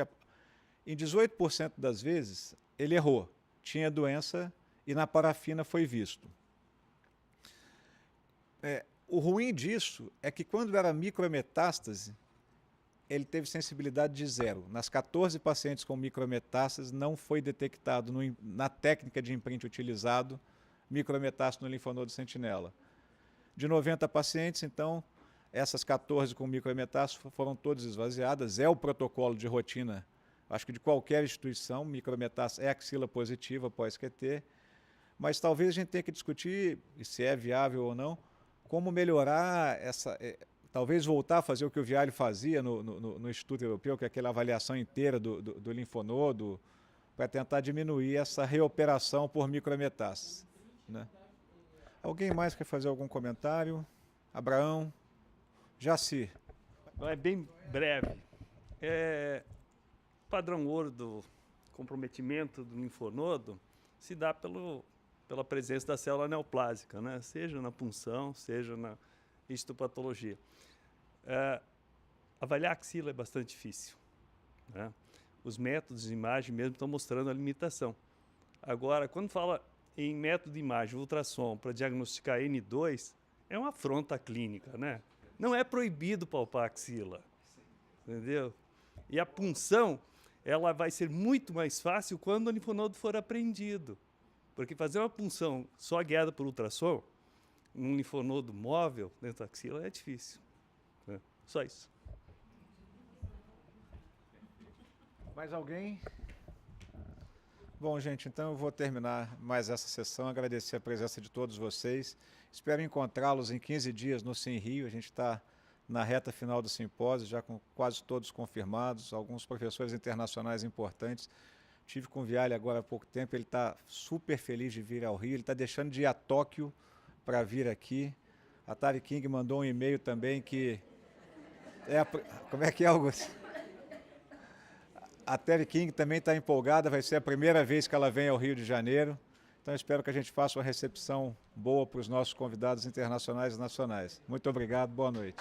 em 18% das vezes, ele errou. Tinha doença e na parafina foi visto. O ruim disso é que quando era micrometástase, ele teve sensibilidade de 0. Nas 14 pacientes com micrometástase, não foi detectado na técnica de imprint utilizado micrometástase no linfonodo sentinela. De 90 pacientes, então, essas 14 com micrometástase foram todas esvaziadas. É o protocolo de rotina, acho que de qualquer instituição, micrometástase é axila positiva pós-QT, mas talvez a gente tenha que discutir, se é viável ou não, como melhorar talvez voltar a fazer o que o Vialli fazia no Instituto Europeu, que é aquela avaliação inteira do linfonodo, para tentar diminuir essa reoperação por micrometástase, né? Alguém mais quer fazer algum comentário? Abraão? Jaci. É bem breve. Padrão ouro do comprometimento do linfonodo se dá pela presença da célula neoplásica, né? Seja na punção, seja na histopatologia. Avaliar a axila é bastante difícil, né? Os métodos de imagem mesmo estão mostrando a limitação. Agora, quando fala em método de imagem, ultrassom, para diagnosticar N2, é uma afronta clínica, né? Não é proibido palpar a axila, entendeu? E a punção, ela vai ser muito mais fácil quando o linfonodo for apreendido. Porque fazer uma punção só guiada por ultrassom, num linfonodo móvel dentro da axila, é difícil, né? Só isso. Mais alguém? Bom, gente, então eu vou terminar mais essa sessão, agradecer a presença de todos vocês. Espero encontrá-los em 15 dias no Sim Rio. A gente está na reta final do simpósio, já com quase todos confirmados, alguns professores internacionais importantes. Tive com o Vialli agora há pouco tempo, ele está super feliz de vir ao Rio, ele está deixando de ir a Tóquio para vir aqui. A Tari King mandou um e-mail também que... Como é que é, Augusto? A Terry King também está empolgada, vai ser a primeira vez que ela vem ao Rio de Janeiro. Então, espero que a gente faça uma recepção boa para os nossos convidados internacionais e nacionais. Muito obrigado, boa noite.